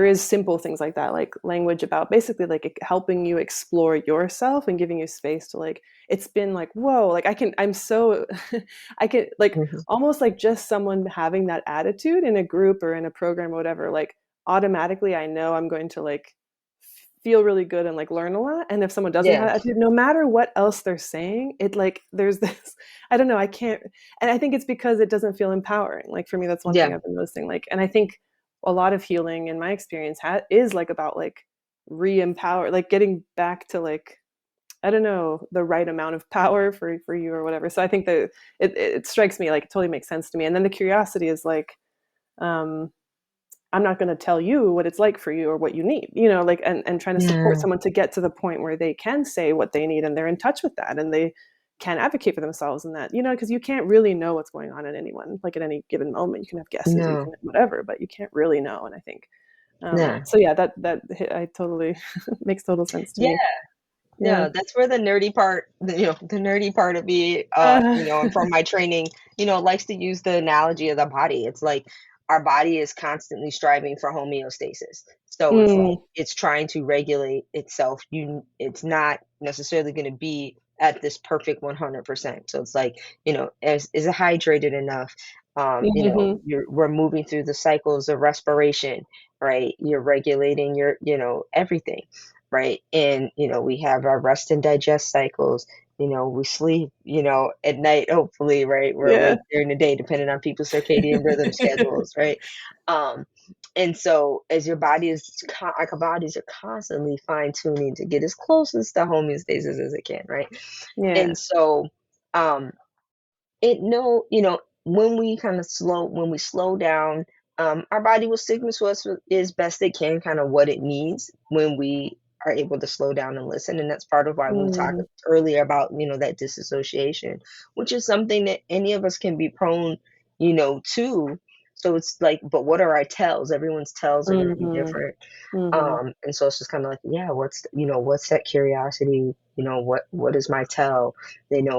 is simple things like that, like language about basically like helping you explore yourself and giving you space to like, it's been like, whoa, like I'm so, I can like Hmm. almost like just someone having that attitude in a group or in a program or whatever, like automatically I know I'm going to like feel really good and like learn a lot. And if someone doesn't have Yeah. that attitude, no matter what else they're saying, it like there's this, I don't know, I can't, and I think it's because it doesn't feel empowering. Like for me, that's one thing Yeah. I've been noticing. Like, and I think a lot of healing in my experience is like about like re-empower, like getting back to like, I don't know, the right amount of power for you or whatever. So I think that it strikes me like it totally makes sense to me. And then the curiosity is like, um, I'm not going to tell you what it's like for you or what you need, you know, like, and trying to support Yeah. someone to get to the point where they can say what they need and they're in touch with that and they can advocate for themselves in that, you know, because you can't really know what's going on in anyone, like at any given moment. You can have guesses, you No. can whatever, but you can't really know. And I think, Yeah. so yeah, that I totally makes total sense to Yeah. me. Yeah. Yeah, that's where the nerdy part, the nerdy part of me, and Uh, from my training, likes to use the analogy of the body. It's like our body is constantly striving for homeostasis. So it's like mm, it's trying to regulate itself. It's not necessarily going to be at this perfect 100%. So it's like, is it hydrated enough? mhm, We're moving through the cycles of respiration, right? You're regulating your, everything, right? And, we have our rest and digest cycles. We sleep, at night, hopefully, right? We're yeah. awake during the day, depending on people's circadian rhythm schedules, right? Um, and so as our bodies are constantly fine tuning to get as close as to homeostasis as it can, right? Yeah. And so, um, it no when we slow down, our body will signal to us as best it can kind of what it needs when we are able to slow down and listen. And that's part of why we talked Mm, earlier about that disassociation, which is something that any of us can be prone to. So it's like, but what are our tells? Everyone's tells are going to be mhm, different. mhm, And so it's just kind of like, yeah, what's that curiosity? What is my tell?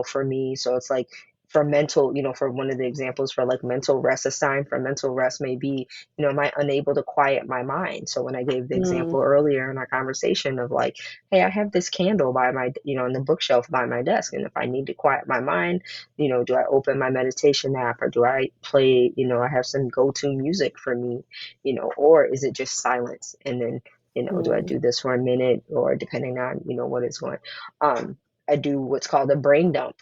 For me. So it's like for mental, for one of the examples for like mental rest, a sign for mental rest may be, am I unable to quiet my mind? So when I gave the mm, example earlier in our conversation of like, hey, I have this candle by my, in the bookshelf by my desk. And if I need to quiet my mind, do I open my meditation app or do I play, I have some go-to music for me, or is it just silence? And then do I mm, do this for a minute or depending on, what it's going. Um, I do what's called a brain dump.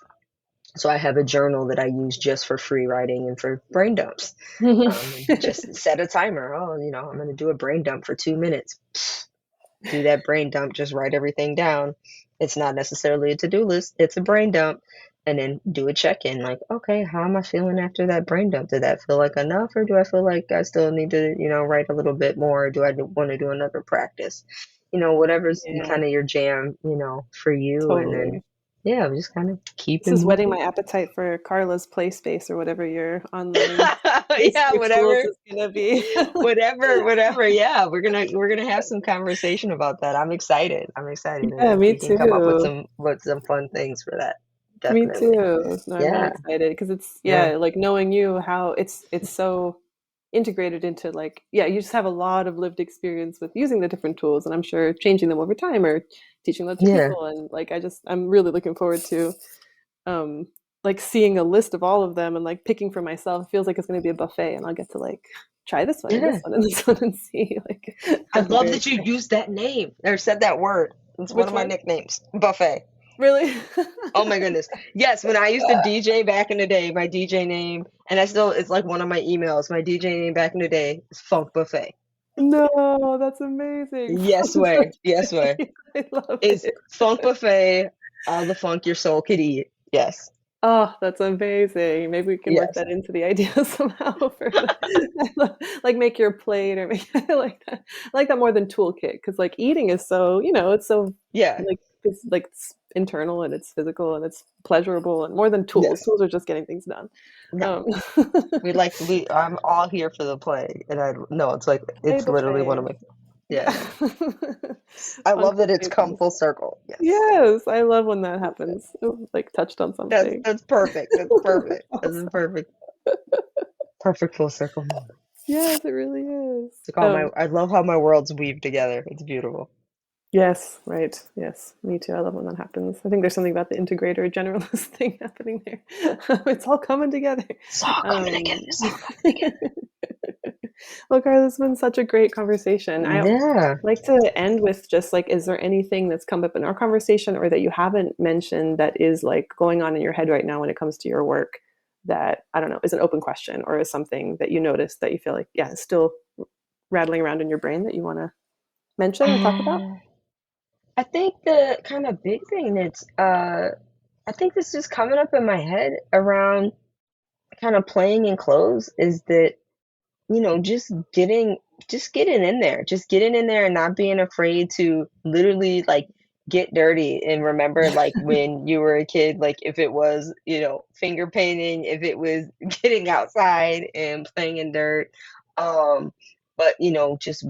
So I have a journal that I use just for free writing and for brain dumps. mhm. And just set a timer. Oh, I'm going to do a brain dump for 2 minutes. Do that brain dump, just write everything down. It's not necessarily a to-do list, it's a brain dump. And then do a check-in like, okay, how am I feeling after that brain dump? Did that feel like enough, or do I feel like I still need to, write a little bit more? Do I want to do another practice? Whatever's Yeah, kind of your jam, for you. And then, totally. yeah, we just kind of keep This it is whetting moving. my appetite for Carla's play space or whatever your online Yeah, your tools whatever. is gonna be. Whatever. Yeah, we're gonna have some conversation about that. I'm excited. I'm excited, and Yeah, me we can come up with too. some fun things for that. Me Definitely. too. No, I'm really Yeah. excited because it's Yeah. yeah, like knowing you how it's so integrated into like yeah, you just have a lot of lived experience with using the different tools and I'm sure changing them over time or teaching them to Yeah. people and like I'm really looking forward to um like seeing a list of all of them and like picking for myself. It feels like it's going to be a buffet and I'll get to like try this one and this Yeah. one and this one and see like I I'm love very that you excited. used that name or said that word. It's one Which of my one? nicknames. Buffet. Really? Oh my goodness. Yes, when I used to DJ back in the day, my DJ name, and it's like one of my emails. My DJ name back in the day is Funk Buffet. No, that's amazing. Yes way. Yes way. I love Is it. Funk Buffet, all the funk your soul could eat. Yes. Oh, that's amazing. Maybe we can work Yes. that into the idea somehow for like make your plate or make I like that. I like that more than toolkit because like eating is so, you know, it's so Yeah. like it's like internal and it's physical and it's pleasurable and more than tools. Yes. Tools are just getting things done. No. Um, I'm all here for the play, and I no, it's like play it's literally one of buffet. my Yeah. yes. I Fun love that it's come conversations. full circle. Yes. Yes, I love when that happens. Ooh, like touched on something. That's perfect. That's perfect. That's a perfect full circle moment. Yes, it really is. It's like all my I love how my worlds weave together. It's beautiful. Yes, right. Yes, me too. I love when that happens. I think there's something about the integrator generalist thing happening there. It's all coming together. It's all coming together. Um, It's all coming well, Carla, this has been such a great conversation. I together. like to end with just like, is there anything that's come up in our conversation or that you haven't mentioned that is like going on in your head right now when it comes to your work that, I don't know, is an open question or is something that you noticed that you feel like, yeah, is still rattling around in your brain that you want to mention or talk about? Yeah. I think the kind of big thing that's I think this is coming up in my head around kind of playing in clothes is that, just getting in there. Just getting in there and not being afraid to literally like get dirty and remember like when you were a kid, like if it was, finger painting, if it was getting outside and playing in dirt. Um, but just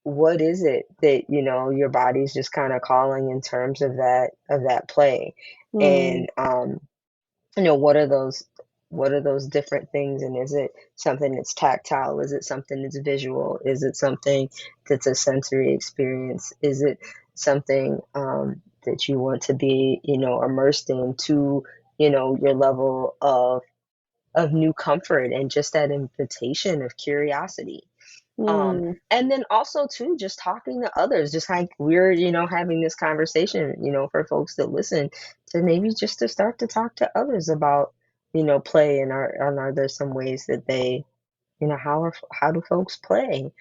what is it that your body's just kind of calling in terms of that play, Mm, and what are those different things, and is it something that's tactile, is it something that's visual, is it something that's a sensory experience, is it something that you want to be immersed in to your level of new comfort and just that invitation of curiosity. mm, And then also too, just talking to others, just like we're, having this conversation, for folks that listen, to maybe just to start to talk to others about, play, and are there some ways that they, how do folks play?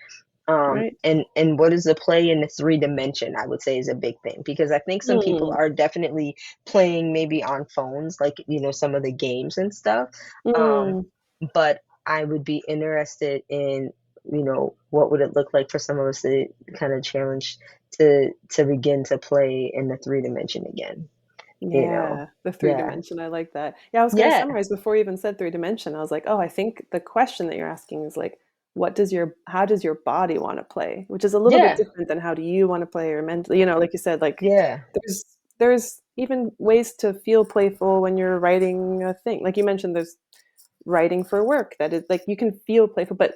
right. And what is the play in the three dimension, I would say, is a big thing, because I think some people Mm, are definitely playing maybe on phones, like, some of the games and stuff. Um, mm, but I would be interested in, what would it look like for some of us to kind of challenge to begin to play in the three dimension again, you know? yeah, the three Yeah. dimension. I like that. Yeah, I was going to Yeah. summarize before you even said three dimension. I was like, oh, I think the question that you're asking is like, how does your body want to play? Which is a little bit Yeah. different than how do you want to play or mentally, like you said, like Yeah. there's even ways to feel playful when you're writing a thing. Like you mentioned, there's writing for work that is like you can feel playful, but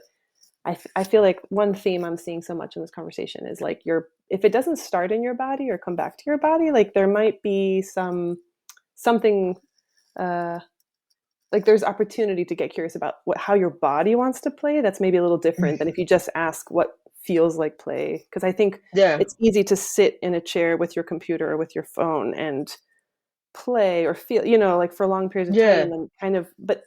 I feel like one theme I'm seeing so much in this conversation is like if it doesn't start in your body or come back to your body, like there might be something uh, like there's opportunity to get curious about how your body wants to play. That's maybe a little different than if you just ask what feels like play. Because I think Yeah. it's easy to sit in a chair with your computer or with your phone and play or feel, like for long periods of time, Yeah. and then kind of, but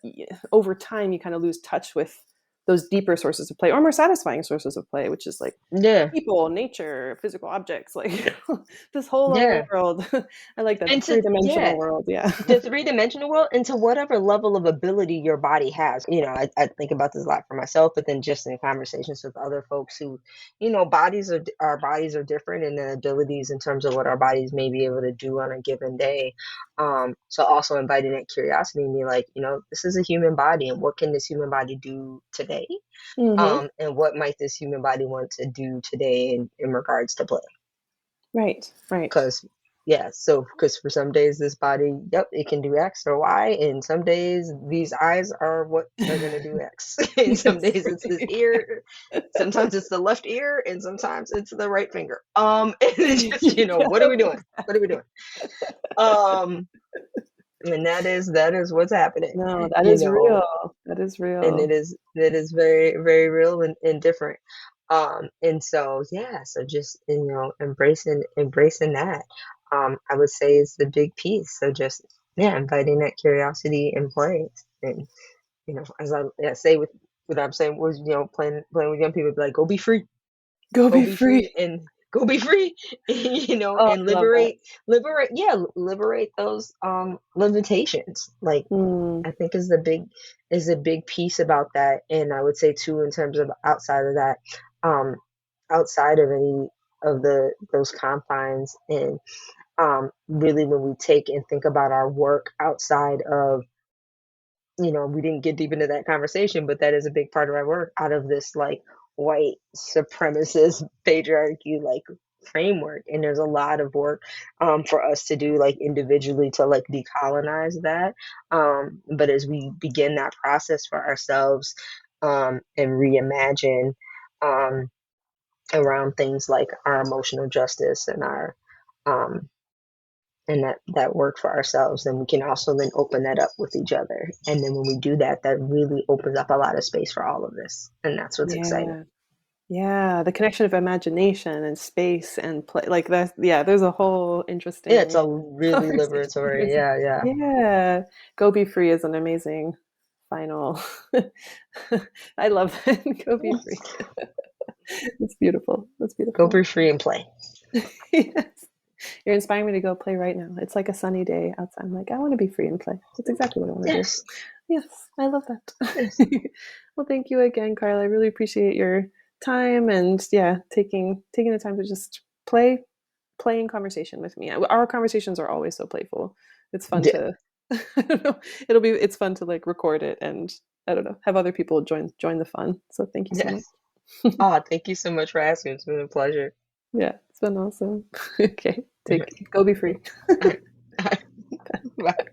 over time you kind of lose touch with those deeper sources of play or more satisfying sources of play, which is like Yeah. people, nature, physical objects, like this whole other Yeah. world. I like that, the And to three-dimensional yeah. world. Yeah. The three-dimensional world, into whatever level of ability your body has. I think about this a lot for myself, but then just in conversations with other folks who, our bodies are different, and the abilities in terms of what our bodies may be able to do on a given day. So also inviting that curiosity and be like, this is a human body, and what can this human body do today? Hmm. And what might this human body want to do today in regards to play? Right, right. Because yeah, so because for some days this body, yep, it can do X or Y, and some days these eyes are what are gonna do X. And some Yes, days it's this right. ear, sometimes it's the left ear, and sometimes it's the right finger. And it's just, Yeah, what are we doing? What are we exactly. doing? Um, and that is what's happening, No, that you is know, real. That is and real. it is very, very real and different. And so yeah, so just embracing that, I would say is the big piece. So just yeah, inviting that curiosity and play. And as I say with what I'm saying was, playing with young people, be like, go be free, Go go be be free, free. and go be free. Oh, And I love that. liberate those limitations. Like, Mm, I think is a big piece about that. And I would say too, in terms of outside of that, um outside of any of those confines, and really when we take and think about our work outside of, we didn't get deep into that conversation, but that is a big part of our work out of this like white supremacist patriarchy like framework. And there's a lot of work for us to do like individually to like decolonize that. But as we begin that process for ourselves and reimagine um, around things like our emotional justice and our um, and that work for ourselves, then we can also then open that up with each other. And then when we do that, that really opens up a lot of space for all of this, and that's what's exciting. Yeah. Yeah, the connection of imagination and space and play, like that. Yeah, there's a whole Yeah, it's interesting a really conversation. liberatory. Yeah, yeah. Yeah, Go Be Free is an amazing final. I love that. Go Be Free. It's beautiful. That's Go beautiful. be free and play. Yes. You're inspiring me to go play right now. It's like a sunny day outside. I'm like, I want to be free and play. That's exactly what I want to do. Yes, Yes, I love yes. that. Well, thank you again, Carla. I really appreciate your time and yeah, taking the time to just playing conversation with me. Our conversations are always so playful. It's fun Yeah, to I don't know. It's fun to like record it and I don't know, have other people join the fun. So thank you so yes. much. Oh, thank you so much for asking. It's been a pleasure. Yeah, it's been awesome. Okay, All right. go be free. All right. All right. Bye.